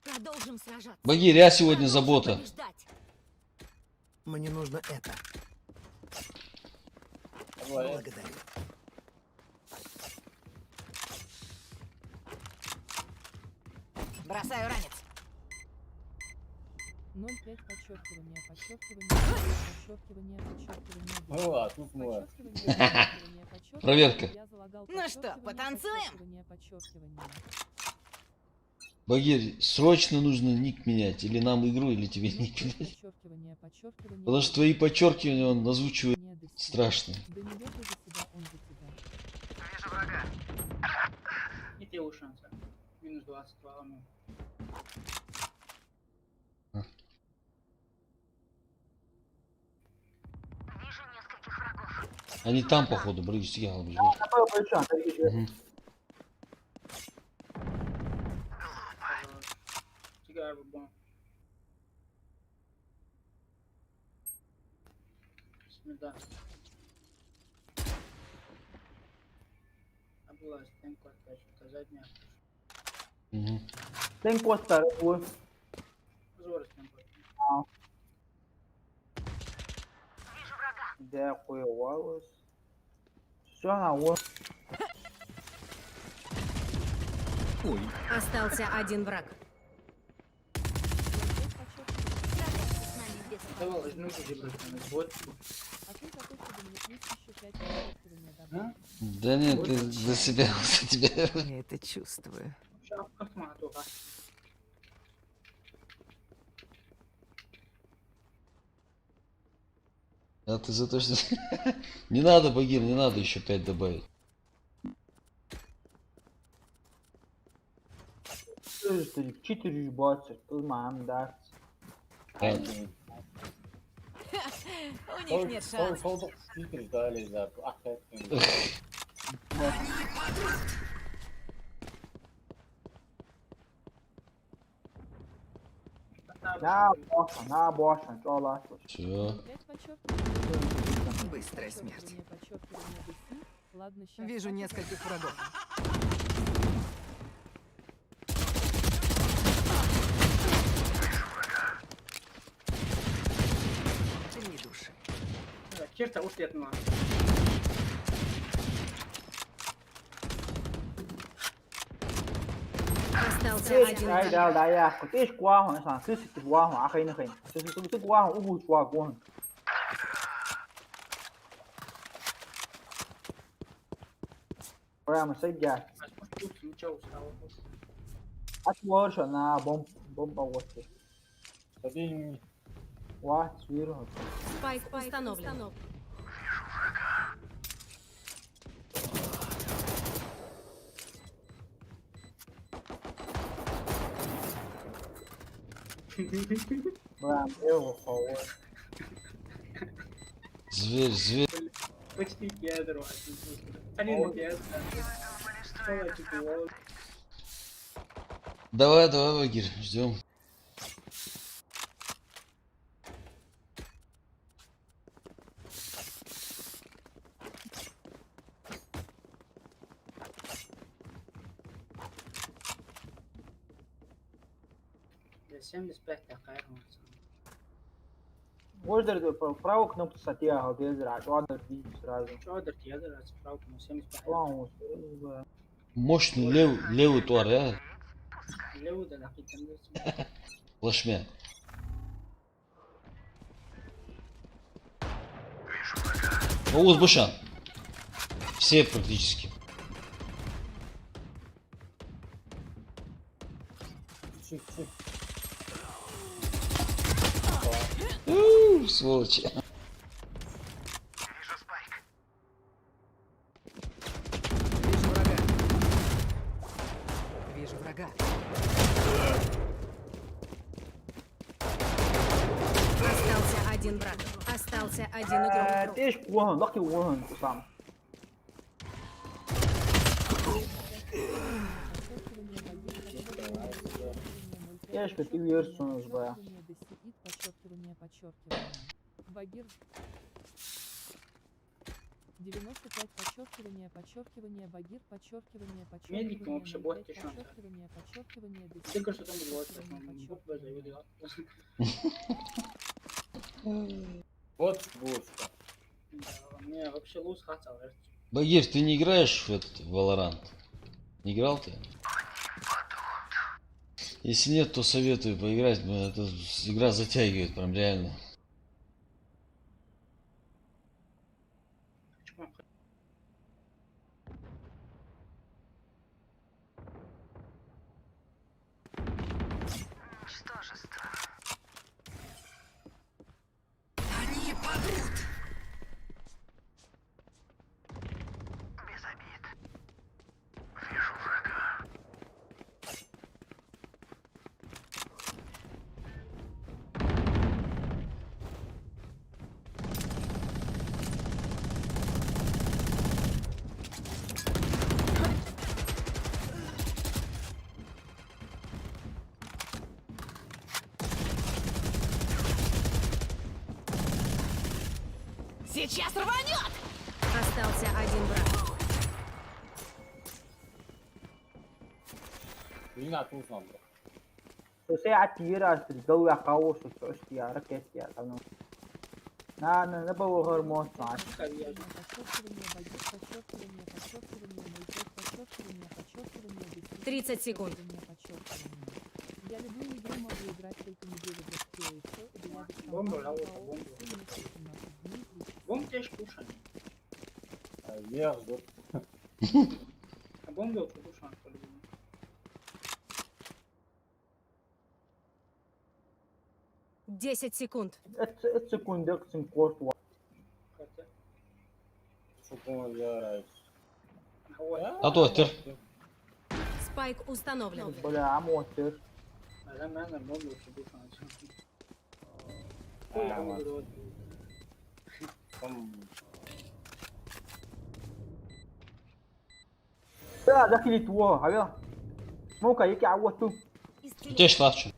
Продолжим сражаться. Багир, я сегодня за бота. Побеждать. Мне нужно это. Благодарю. Бросаю ранец. 0,5 подчеркивание, подчеркивание, подчеркивание, Ну, а тут мы. подчеркивание. Проверка. Я залагал Ну что, подчеркивание, потанцуем? подчеркивание. Багир, срочно нужно ник менять. Или нам игру, или тебе ник менять. Подчеркивание, подчеркивание. Потому что твои подчеркивания он озвучивает Не до себя. страшно. Да не бегай за себя, он за тебя. Не те у шанса. Минус 22, ну. Они там, походу, брыгают, я говорю. Напевно, плеча, Сергій. Мгм. Сигар бомб. Смеда. Область, темко, это задняя. Мгм. Tem postar o Зор темко. Дякую, Валус. Все на вот. Остался один враг. Давай, возьму гибридный. Вот. А ты какой тебе мне плюс еще 5 подчеркивания добавил? Да нет, ты за себя, за тебя. Я это чувствую. Шапка матуха. А ты за то, что... Не надо, Багир, не надо еще 5 добавить. Старик, 420, кылмам, да. А, У них нет шансов. Солдат Питер ждали за На боша, что ласtos. все. 5 подчеркиваний. Быстрая смерть. Подчеркивание ДСИ. Ладно, сейчас. Вижу нескольких врагов. Ни души. Кирта ушли на. Остался один Ai, враг. da ya, ko te kwa ho sa, tu si kwa ho, a khain khain. Tu kwa ho, u kwa kwa. Прямо сидя. Тут ничего устал. Отворша на бомба вот. Один Ва, свиру. Спайк установлен. Прям его фаул. Зверь, зверь. Почти кедр. Они на кедр. Давай, давай, Багир, ждем. Да 75 такая. Можно правую кнопку сатья, без раз, ордер видеть сразу. Что дать кедр, справку на 75. Вау, Мощный левый туар, я. Левый да лаки тендер. Плашмя. Вот Бушан. Все практически. чуть-чуть. Сволочи. Вижу врага. Остался один враг. Остался один игрок. Тешь куан, лаки уан сам. Тешка ты версунус бая. Подчеркивание. Багир. 95 подчеркивание, Багир, подчеркивание. Медикам вообще бот тишан. Подчеркивание, Ты что там вот, бот база, Вот пушка. мне вообще луз хотел. Багир, ты не играешь в этот Valorant? Не играл ты? Если нет, то советую поиграть, но эта игра затягивает прям реально. Они падут. Сейчас рванет! Остался один враг. Yine atılsam da. ساعة تيرا الجو يقوش وتعيش يا ركز يا تمام. أنا نبغى هرمون صار. Подчеркивание, подчеркивание, подчеркивание, подчеркивание, подчеркивание, подчеркивание, 30 секунд. подчеркивание. Я люблю игру, могу играть только неделю без и все. И была без Бомба, компании, лава, КО, бомба. и несколько 17 дней, ключ. Бомб тебя кушать. Yer dur. А бомбы вот кушать по-любому. Десять секунд. Это секундок синкост. Хотя. Şokuma yarayız. Вот. Атоттер. Спайк установлен. بلا موتر. أنا бомбы вот кушать. Ой, я Aman. могу. Tam لا دخلي توا هذا. ممكن يجي عوضته. У тебя шлафчик.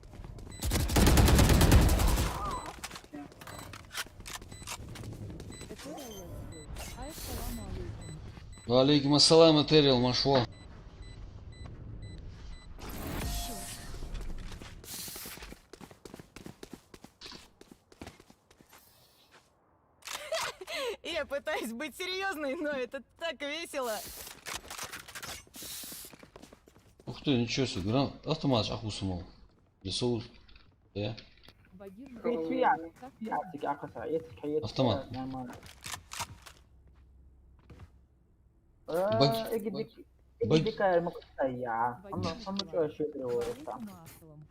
Это реально летсплей. Ассаламу алейкум. Валейкум ассалам, Этериал, машло. Я пытаюсь быть серьезной, но это так весело. Ух ты, ничего себе, гранат. Автомат ахусумал. Рисовал. Да. Багир في يعطيك عقصة يتحيط. Автомат. اجدك اجدك المقطع. Багир هم شو شيء هو. маслом.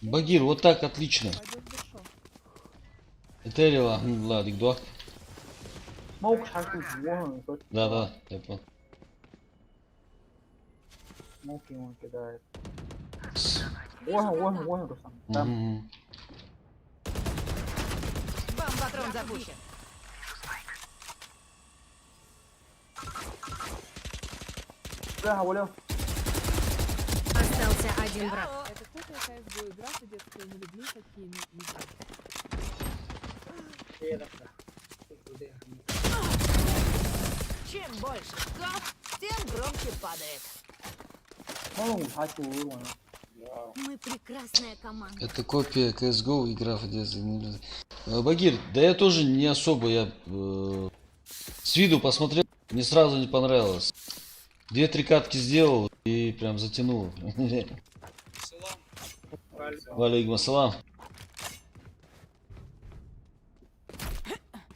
Багир, вот так отлично. Пойдет дешо. Этериал, ладик, дуак. موقع حركة Да, я понял. ممكن كده. وهم رسم. تمام. Мгм. Бомбатрон запущен. لا ولا. Остался один враг. Это кто-то CSGO игра в детстве, не люблю такие игры. Чем больше шкаф, тем громче падает. Ну, хочу уровня. Мы прекрасная команда. Это копия CSGO, игра в Одессе. Багир, да я тоже не особо, я с виду посмотрел, мне сразу не понравилось. 2-3 катки сделал и прям затянул. Валейкум ассалам.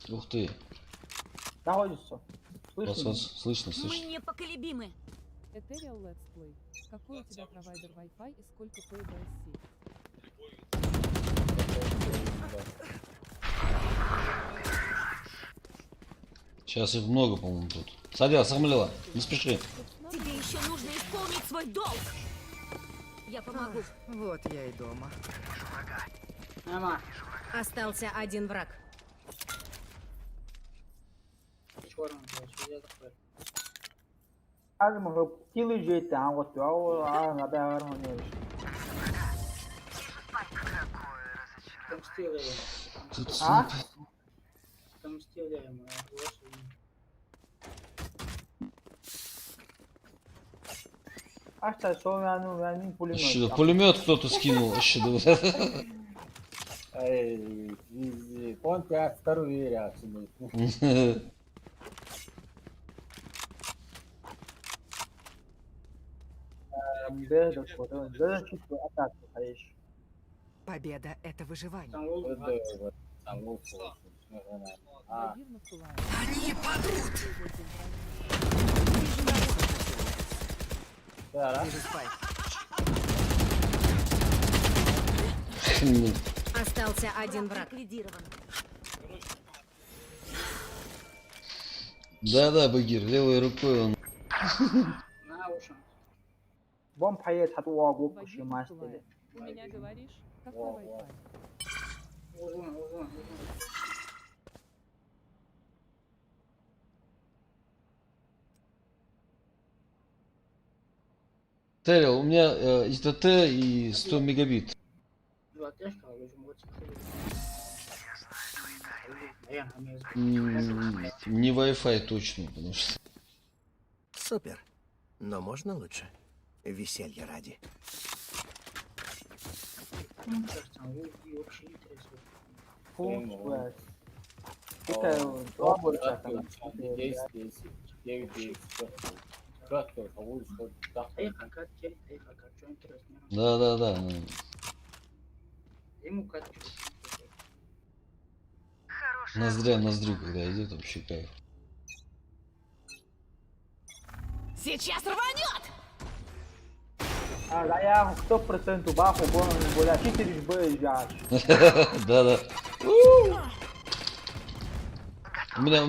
Ух ты. Находится. Вот, Слышно? слышно, Мы слышно. непоколебимы. Этериал летсплей. Какой у тебя провайдер Wi-Fi и сколько PBSC? Сейчас их много, по-моему, тут. Садя, сомлела, не спеши. Тебе еще нужно исполнить свой долг. Я помогу. Вот я и дома. Мама. Остался один враг. Черный, что я такое? لازم هو كيلو جيت عن وطيعه أنا بعرف هنيش. Там стилы. Тут А? снайпер. Там стилы ему. أحسن شو يعني Вообще, да, пулемет. пулемет кто-то скинул. Вообще, да. Ey, ponte a вторую версию. Беда, что-то. Даже чувствую атаку, конечно. Победа — это выживание. Там лол, Там лучше. Багир наступает. Они падут! Да, Вижу спайк. Остался один враг. Ликвидирован. Да-да, Багир, левой рукой он. на уши. Бом поедет от уагу, Багир пошли мастери. наступает. У меня говоришь? Как на Во, Wi-Fi? Узлом. Терил, у меня ИТТ и 100 мегабит. Два тяжка, а возьму вот наверное, Не Wi-Fi точно, потому что... Супер. Но можно лучше? Веселье ради. Там и вообще интересно. Фунт, блядь. Такая облако там. 10, 9, как ты получишь, что Тихо, что интересно. Да-да-да. Ему катки. Ноздря в ноздрю, когда идет, вообще кайф. Сейчас рванет! А, да я 100% баху, бля, 4 б жаш. Да-да. У меня.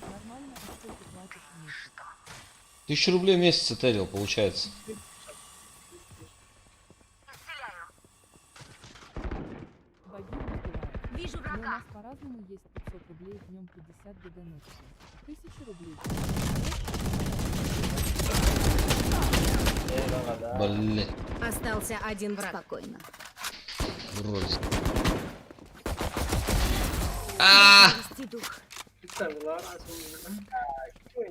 Нормально, а сколько платишь в месяц? 1000 рублей в месяц Терил, получается. Багир наступает. Вижу Но у врага. нас по-разному есть 500 рублей, днем 50 до доносится. 1000 рублей. Блять, Остался один враг. Спокойно. вроде. Перевести дух.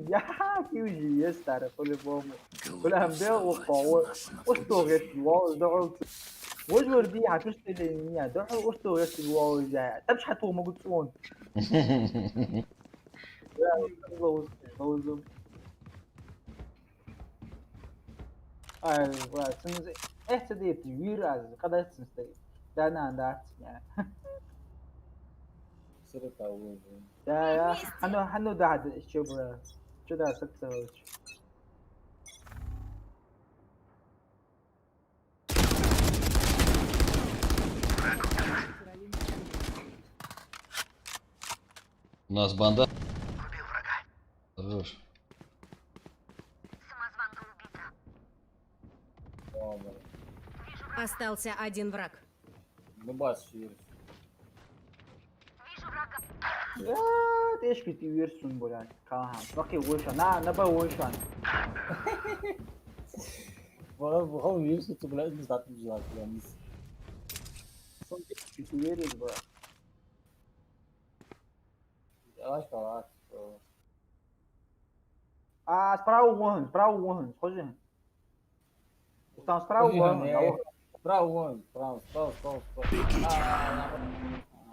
Я QG есть, старый, по-любому. Бля, бел упал. Что говорит, вау, да. وجه دي هتشتري يعني ده وسط يس الواو ده طب مش هتو موجود فون ايوه سنز اهتديت ويراز قد تنستي ده انا عندك يعني يا حنو ده عاد شوف شو ده سكسه У нас банда. Хорош. Остался один враг. Ну бас يا ايش كنت يرسم بولان كان باقي وش انا نبا وش انا Vamos isso, tu mulher nos dá tudo lá, isso. são كنت يرس بقى Eu acho que lá, para o one خذ estamos para o one Pra onde?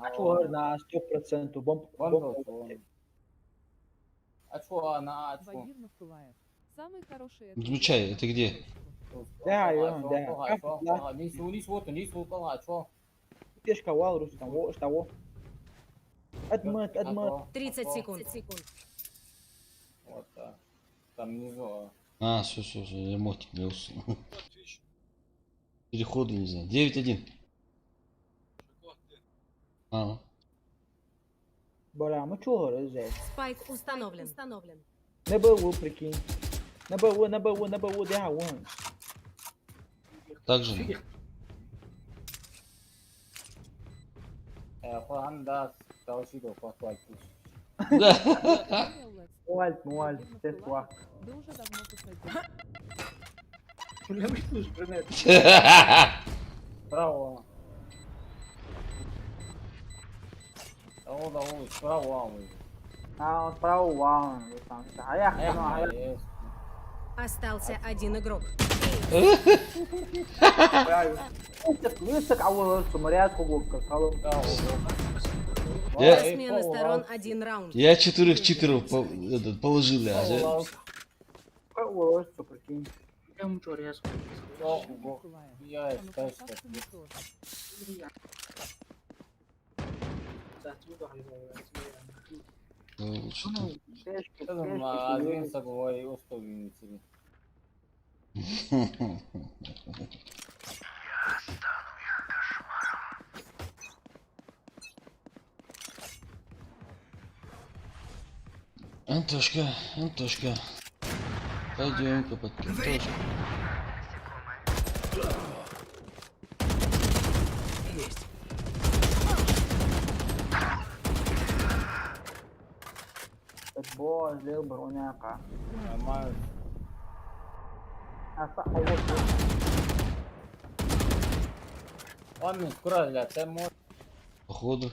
اشهر на 100% бомб А чё она? Багир наступает. Самый хороший это... Включай, это где? да да نيسو طلع شو ايش كوال روس там ايش того ادمت 30 секунд. Вот так. Там внизу. А, все, я мотик глянул. Переходы не знаю. 9-1. А. بلا ما شهر ازاي Спайк установлен. نبا прикинь نبا ده وان Также. Фан да, толщину похватить. Да. موال تسوا Вы уже давно посадили. Право. Да, справа. اه para o one هيا Остался один игрок. ويسك اول سمريات حقوق خلاص Я- Смена сторон 1 раунд. Я 4 читеров положил, а? О, что, прикинь. Я mucho riesgo. Я Оно считаю, по-собственному тоже. Тяжко, один соглой уставленитель. Антошка, Антошка. Пойдем-ка под картошку. Есть. Бо, злил броняка. Нормально. А вот, Он скоро для тебя Походу.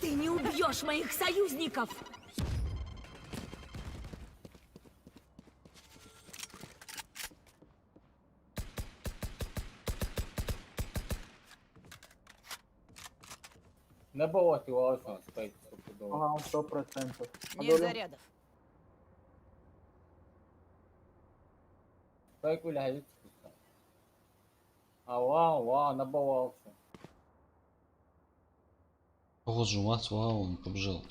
Ты не убьешь моих союзников! на болоте волосом стоит стопудово. ага, 100%. Нет зарядов. Стоит гулять. Вау, на болоте. Похоже, мать, вау, он побежал.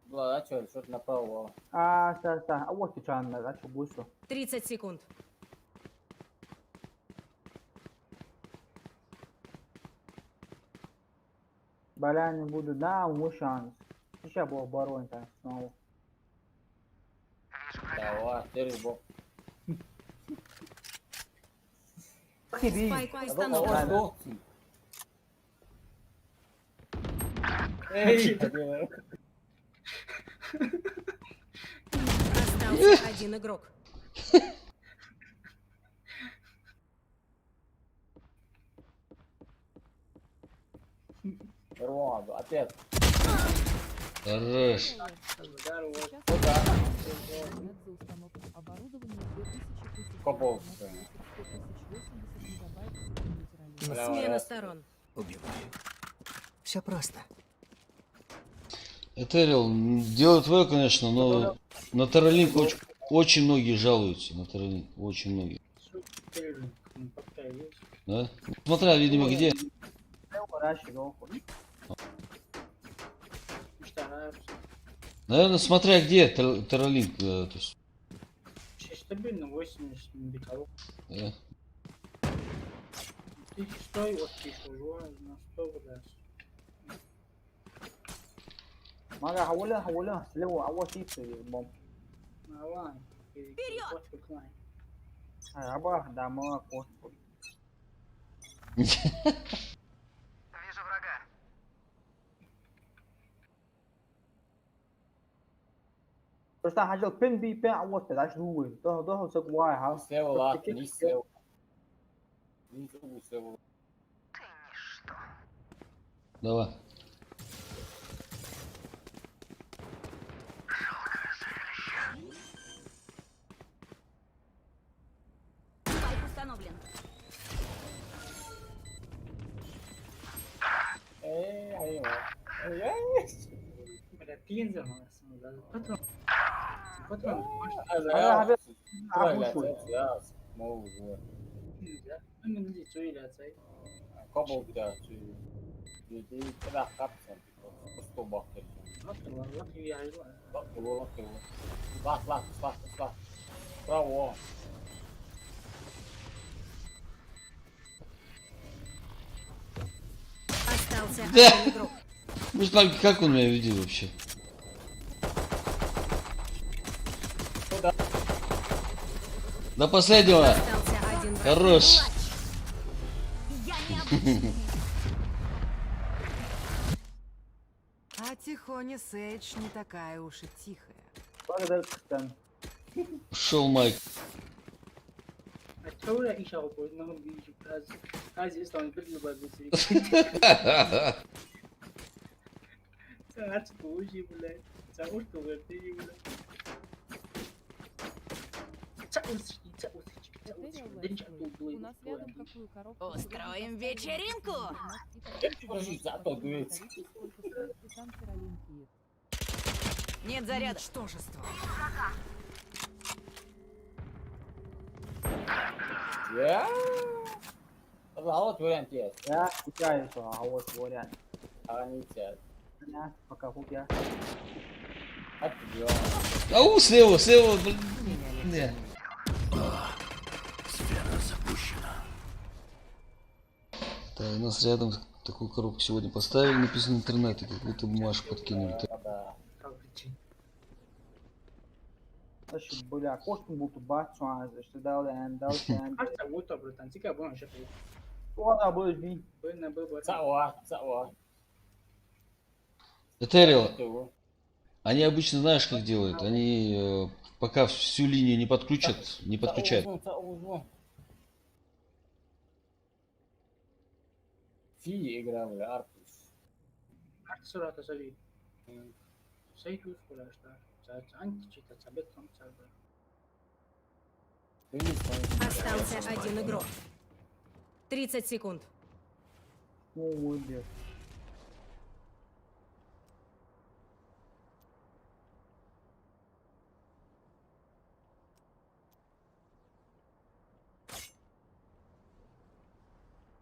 Да, а что-то направо. А, а вот ты чан, а что бусу? 30 секунд. Бля, не буду, да, у шанс. Сейчас был оборон там снова. Давай, теребо. Спайк установлен. Что? Эй, Остался один игрок. Рваду, опять. Хорош. Сейчас Куда? интернет за установку оборудования 2000 Копался. 100 000 мегабайт с компьютера. Смена сторон. Убиваю. Все просто. Этерил, дело твое, конечно, но на Терралинк очень многие жалуются. На Терралинк, очень многие. Да? Смотря, видимо, где. Наверное, смотря где Терралинк. То есть, Стабильно 80 битов. да. Ты стой, вот пишу, на 100 блядь. Мага, хавуля, слева, а вот и ты, бом. Давай. Вперед! А, аба, да, молоко. Вижу врага. Просто хотел пин би пин, а вот ты дальше дуй. То все гуай, ха. Слева лак, не слева. Не слева. Давай. Спайк установлен. Эй, Бля, пинза, патрон. Патрон, пинза. Именно здесь уйдется. Кобл тебя, тебя капсом, что бахнет. Вот я его. Лак. Право. Остался Да. один игрок. Ну что, как он меня видел вообще? До последнего. Остался один враг. Хорош. Я не обычный. А Тихоня Сейдж не такая уж и тихая. Благодарю, Костян. Ушел Майк. الثورة إيش أقول إنهم بيجوا هذه إسلام بدل بابسي ساعات بوجي ولا ساعات بوجي ولا Этериал Дырчат Лэнгсвей, углы, у нас углы. рядом какую коробку... Устроим вечеринку. Подожди, зато дует. Сколько стоит Титан Тиролин Киев? Нет заряда. Ничтожество. Я? Вот вариант есть. Я скучаю, что а вот вариант. А не тебя. Я пока хук я. Отбьем. Ау, слева, слева, блин. Не. Сфера запущена. Да, у нас рядом такую коробку сегодня поставили, написано интернет, и какую-то бумажку подкинули. Да. ايش بقول كوست بوت بات سواز ايش داول اند داول اند Asta vuto britantica bună și pe وضع بوش بي până bă Сауа. Этериал, они обычно знаешь как делают? Они пока всю линию не подключат, не подключают. في игра в Аркус. Art surată să vii. Să-i tu spune asta. Să anticita, să bet cum să vă. Остался один игрок. 30 секунд. مو ودي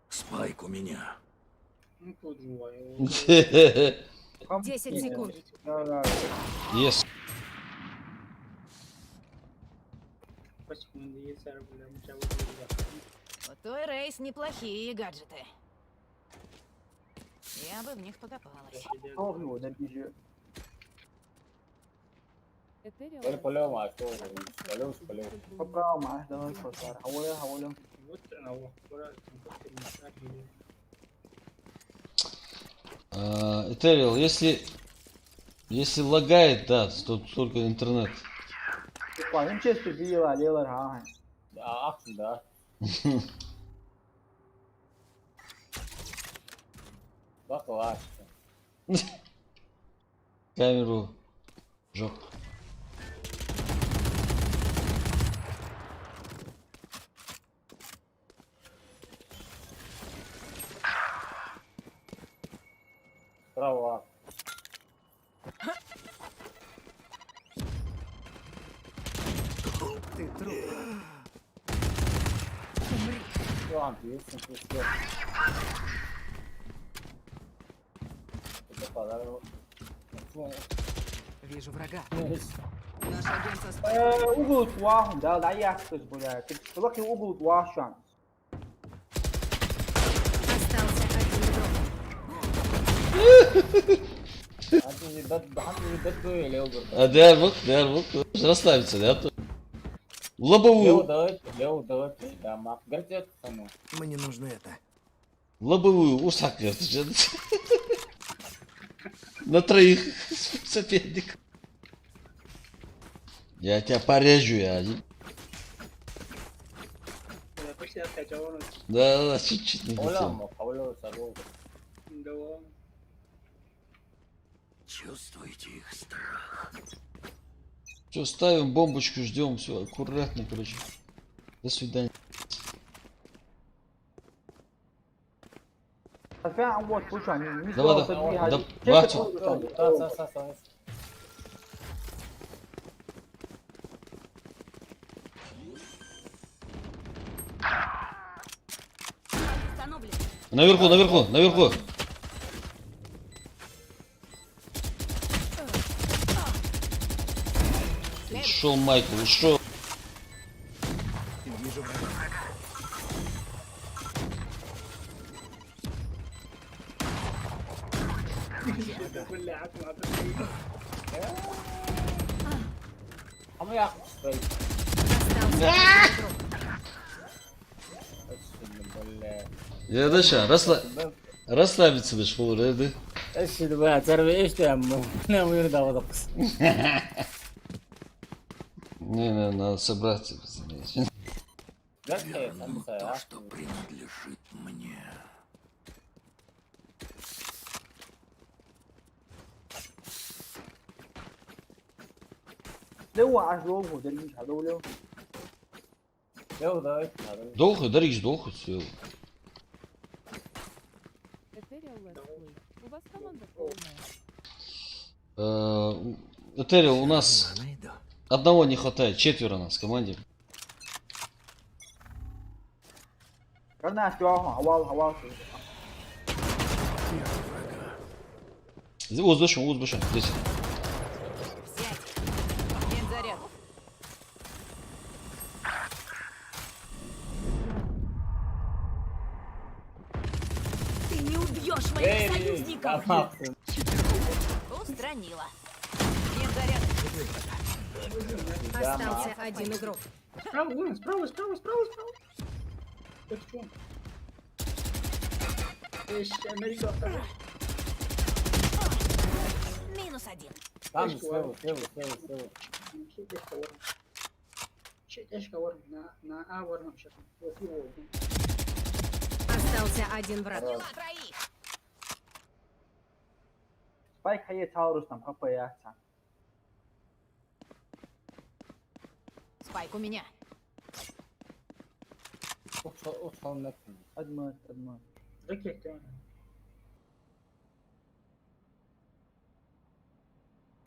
Спайк у меня. Nu pot jua, eu... 10 секунд. لا لا Yes. По секунде, если я буду муча выиграть. У той Рейс неплохие гаджеты. Я бы в них покопалась. طوغي ولا بيجي Этериал Ele poleu mais, pô. Полeu. فبقى معاه ده الفصار حولها Вот она, вот, пора, как ты не знаешь. Этериал, если лагает, да, то только интернет. بعدين تشيستر بيه عليه ولا ها Да, да. Баклажка. Камеру жоп. Трава. Ты труп. Лампи, есть на свет. Это подарок. Вижу врага. Наш агент со وقلت واحد ده لا يحسس ولا تلاقي وقلت واحد شان Остался один игрок. Değer bak. Расслабиться, да? В лобовую, Мне нужно это. в лобовую, усак, на троих соперник. Я тебя порежу, я. Я почти откачал, он Да, чуть-чуть не хотел. довольно. Чувствуете их страх? Все, ставим бомбочку, ждем, все, аккуратно, короче. До свидания. فعلا اول بوش عن Да, Батю. Установлен. Наверху. Ушел Майкл, ушел. Вижу врага. Бля, надо. Я дальше, расслабиться дальше, да? ايش بقى تربي ايش تعمل؟ ناوي يرضى وضقس. Не, надо собраться. Извините. Верну то, что принадлежит мне. لو عاش لو ده اللي مش هدول Сделал, давайте. Долго, Дарик, долго все. Этериал летсплей. У вас команда полная. Этериал, у нас Найду. одного не хватает, 4 нас в команде. Родная стрёха, хавал. Уз большой, здесь. Взять. Медзаряд. Ты не убьешь моих союзников! Устранила. Медзаряд. Остался один игрок. Справа, вон, справа. Точку. Еще Америка. Минус один. Там слева. Чешка ворм. На А ворм сейчас. Вот его. Остался один враг. Сняла троих. Спайк هي تاورس там ХП яхта. Спайк у меня. Ушел на пин. أدمت. Ракеты.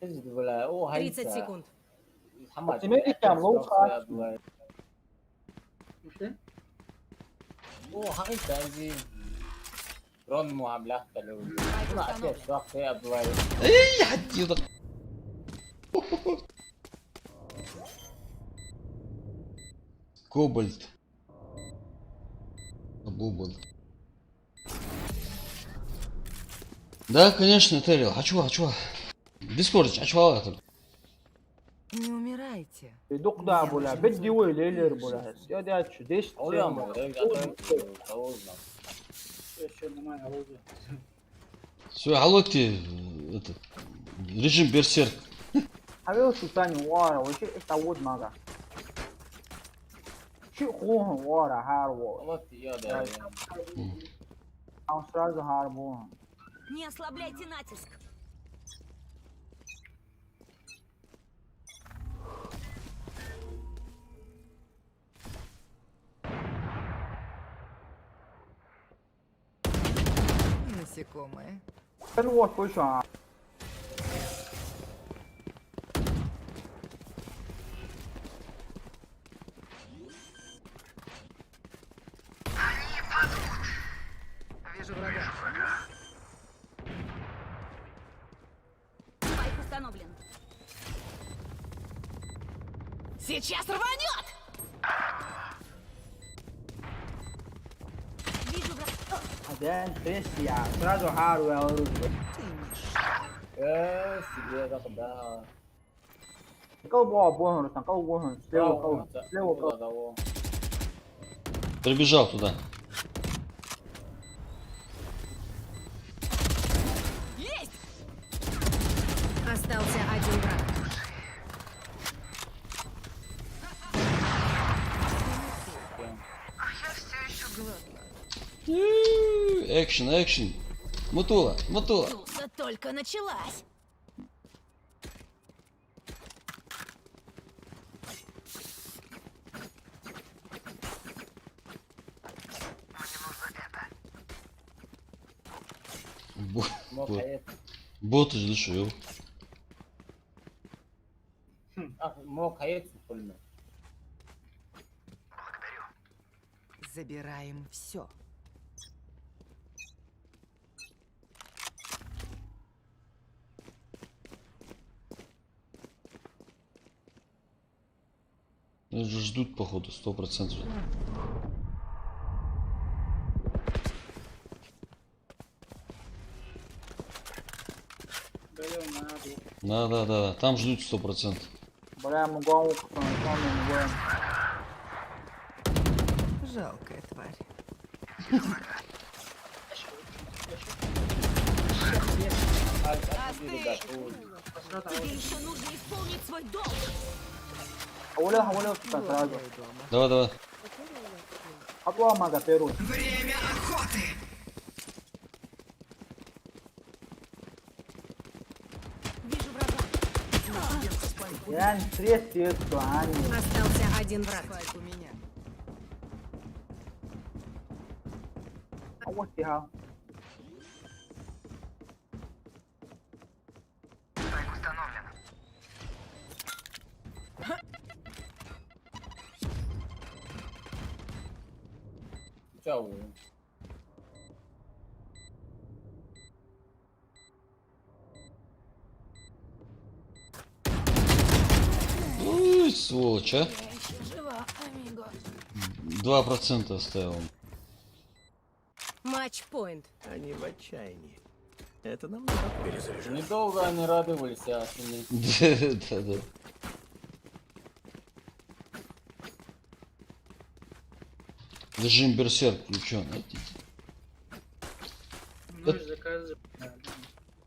تجد ولا اوه هاي 30 секунд. محمد أتمنى كان لو خاص. Ушли? اوه هاي تاجي رون معاملة لو ما أكيد شاق في أبوي Эй, отсюда. Кобальт. Бубл. Да, конечно, Этериал. Хочу. Дискорд, ачвала это. Не умирайте. يدق ده بولا بدي ويليلر بولا يا ده شو ديش أولي أمور Еще нормально оружие. Все, алоти, это, режим берсерк. حبيبي سلطاني ورا وشي تعود معك شو خوهم ورا هارو والله يا ده أو سراز هاربون Не ослабляйте натиск! Насекомые. كان هو كل شو Вижу врага. Спайк установлен. Сейчас рванет! Вижу врага. بعدين تريسي يا سراز هارو يا ورد سيدي ده ده كو بوهن كو بوهن سلو كو Прибежал туда. Есть! Остался один враг. Экшен. Мутула. Туса только началась. مو حياة Боты же душил. مو حياة كلنا Забираем все. Ждут, походу, 100%. Даем на А. Да. Там ждут 100%. بلا مقاوم مقاوم Жалкая тварь. Тебе еще нужно исполнить свой долг! حولها سراز Давай. أطلع ما قفيرو Вижу врага! يعني تريسي عني Остался один враг. Спайк у меня. حوشتها. Чао. Ой, сволочь, а. Я еще жива, амиго. 2% оставил. Матч-пойнт. Они в отчаянии. Это нам надо перезаряжать. Недолго они радовались, а они... Да-да. Режим берсерк включен. Можешь заказывать.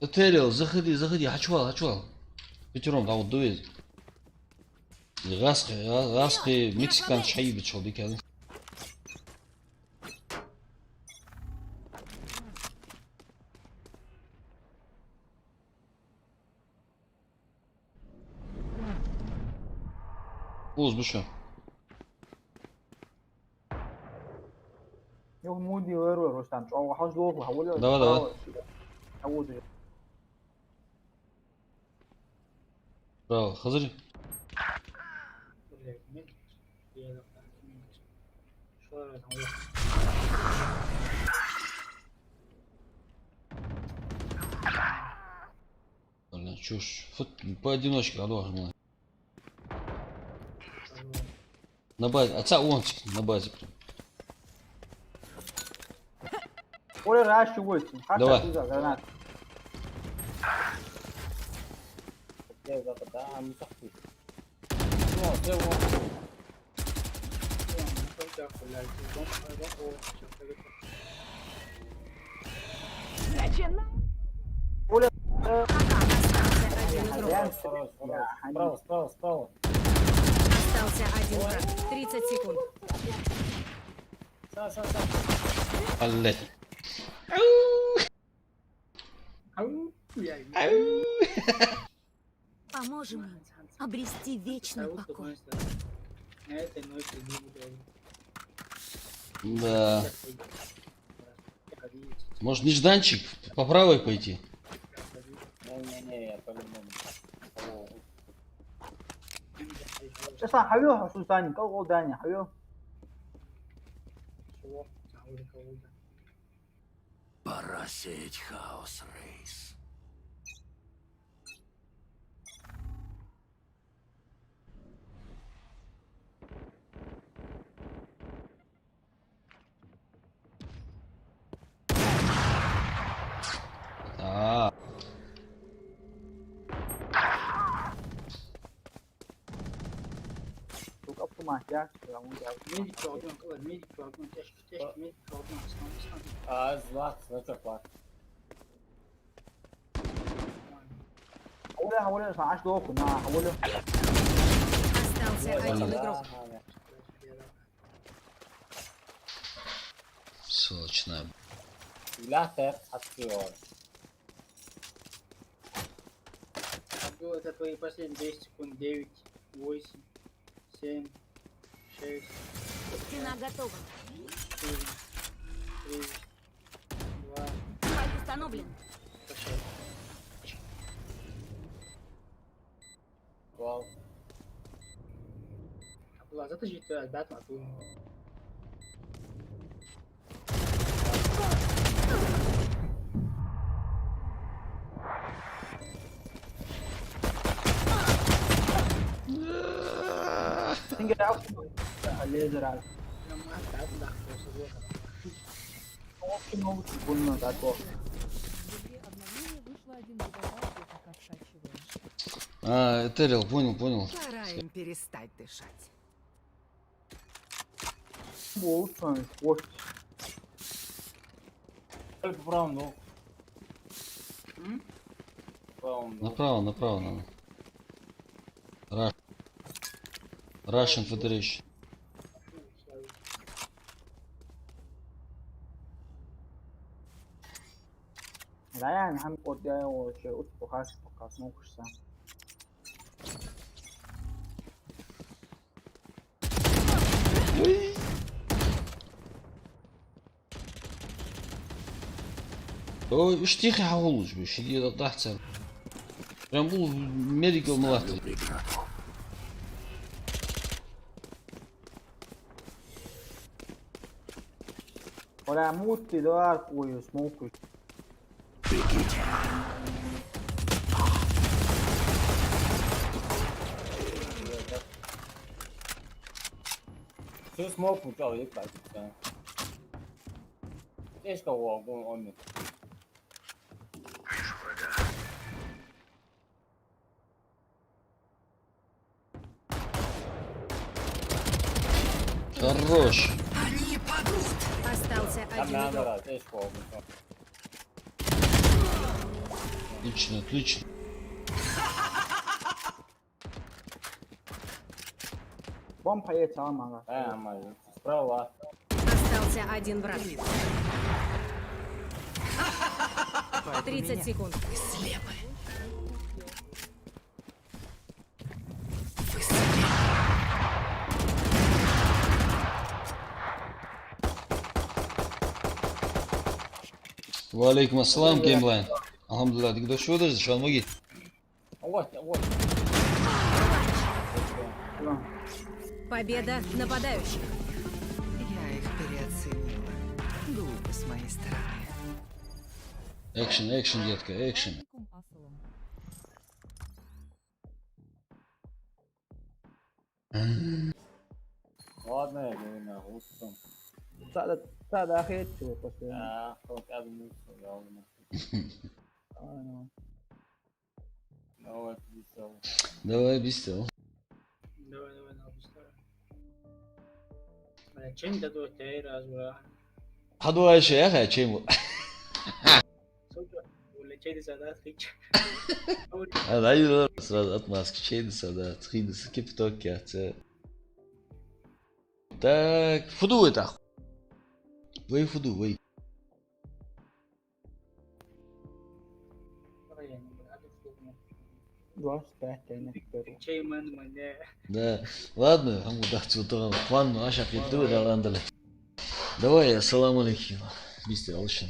Этериал, заходи, хачвал. Пятером, там вот дует. غاسقي مكسيكان شعيب شو ديك هذا. فوز بشو يوم مودي ويرو رستم او حاج دوق وحول давай حول право хазри. Блядь, нет. Я шо я там. Блин, чушь. Поодиночке, алло, жму. На базе, отца он на базе. ولا راش ويتم حتى давай. تزا غرانات Я запада, не сахти. Ну, все вот. ولا Справа. Остался один враг. 30 секунд. Блять. Поможем им обрести вечный покой. На этой ноте не буду. Да. Может нежданчик по правой пойти? Не, я по-любому. اصلا حبيبي حسوس ثاني كل ثاني حبيبي Пора сеять хаос, Рейс. А, توك اب ما جاك يا مو جاك Медик прогон, кого? Медик прогон, тяжкий, медик прогон, основной. А, злат, это факт. حولها 12 دوق ما حولها Остался один игрок. сволочная. لا تحطيه. Абдул, это твои последние 10 секунд. 9, 8, 7, 6, Стена готова. 4, 3, 2, Спайк установлен. пошел. Вау. Абдулла, затащи ты опять на ту. تنقل عفوا الليزر هذا Я мать, да, да, просто вот. ممكن هو تقول ما قاعد فوق В игре обновления вышло 1 гигабайт, я пока скачиваю. А, Этериал, понял. Пора им перестать дышать. لطفا وش Только право, ну. Право, ну. Направо надо. Russian Federation. لا يعني هم قد وشيء أطبخ هاش فقط مو كشتا Ой, уж тихо хавулуч, бишь, иди отдахся. Прям был медикал млахты. Преграду. ولا موت دار ويسموك Бегите. Все смог叫一百几张。这个我跟我们 Хорош. Остался他 один 们 игрок. 的这是我们说。 Отлично, отлично. بوم حياتي عم哎呀妈呀，справа。 Остался один враг. 30 секунд. Валейкум ассалам, геймлайн. Алхамдулилlah, ты кто что даже, что моги? Вот, вот. Победа нападающих. Я их переоценила. Глупо с моей стороны. Экшен, экшен, детка, экшен. Асалам. Ладно, я говорю, на густо. ساعد اخي تشوف بس Вот я думаю, что говно. Давай, весело. Давай, бестел. Давай, давай, на обустроим. Чем дадут ей разве? Хадуай шех, а чем? Улетели задат хич. А да, я сразу отмазки, чейды сада, тхиды, скиптоки, отца. Так, фуду это. Вы фуду, вы. Чем мне? Да, ладно, हम удачи утра, ванну, ашак, и ты, да, ландали. Давай, ассаламу алейкум. Бистер, алшин.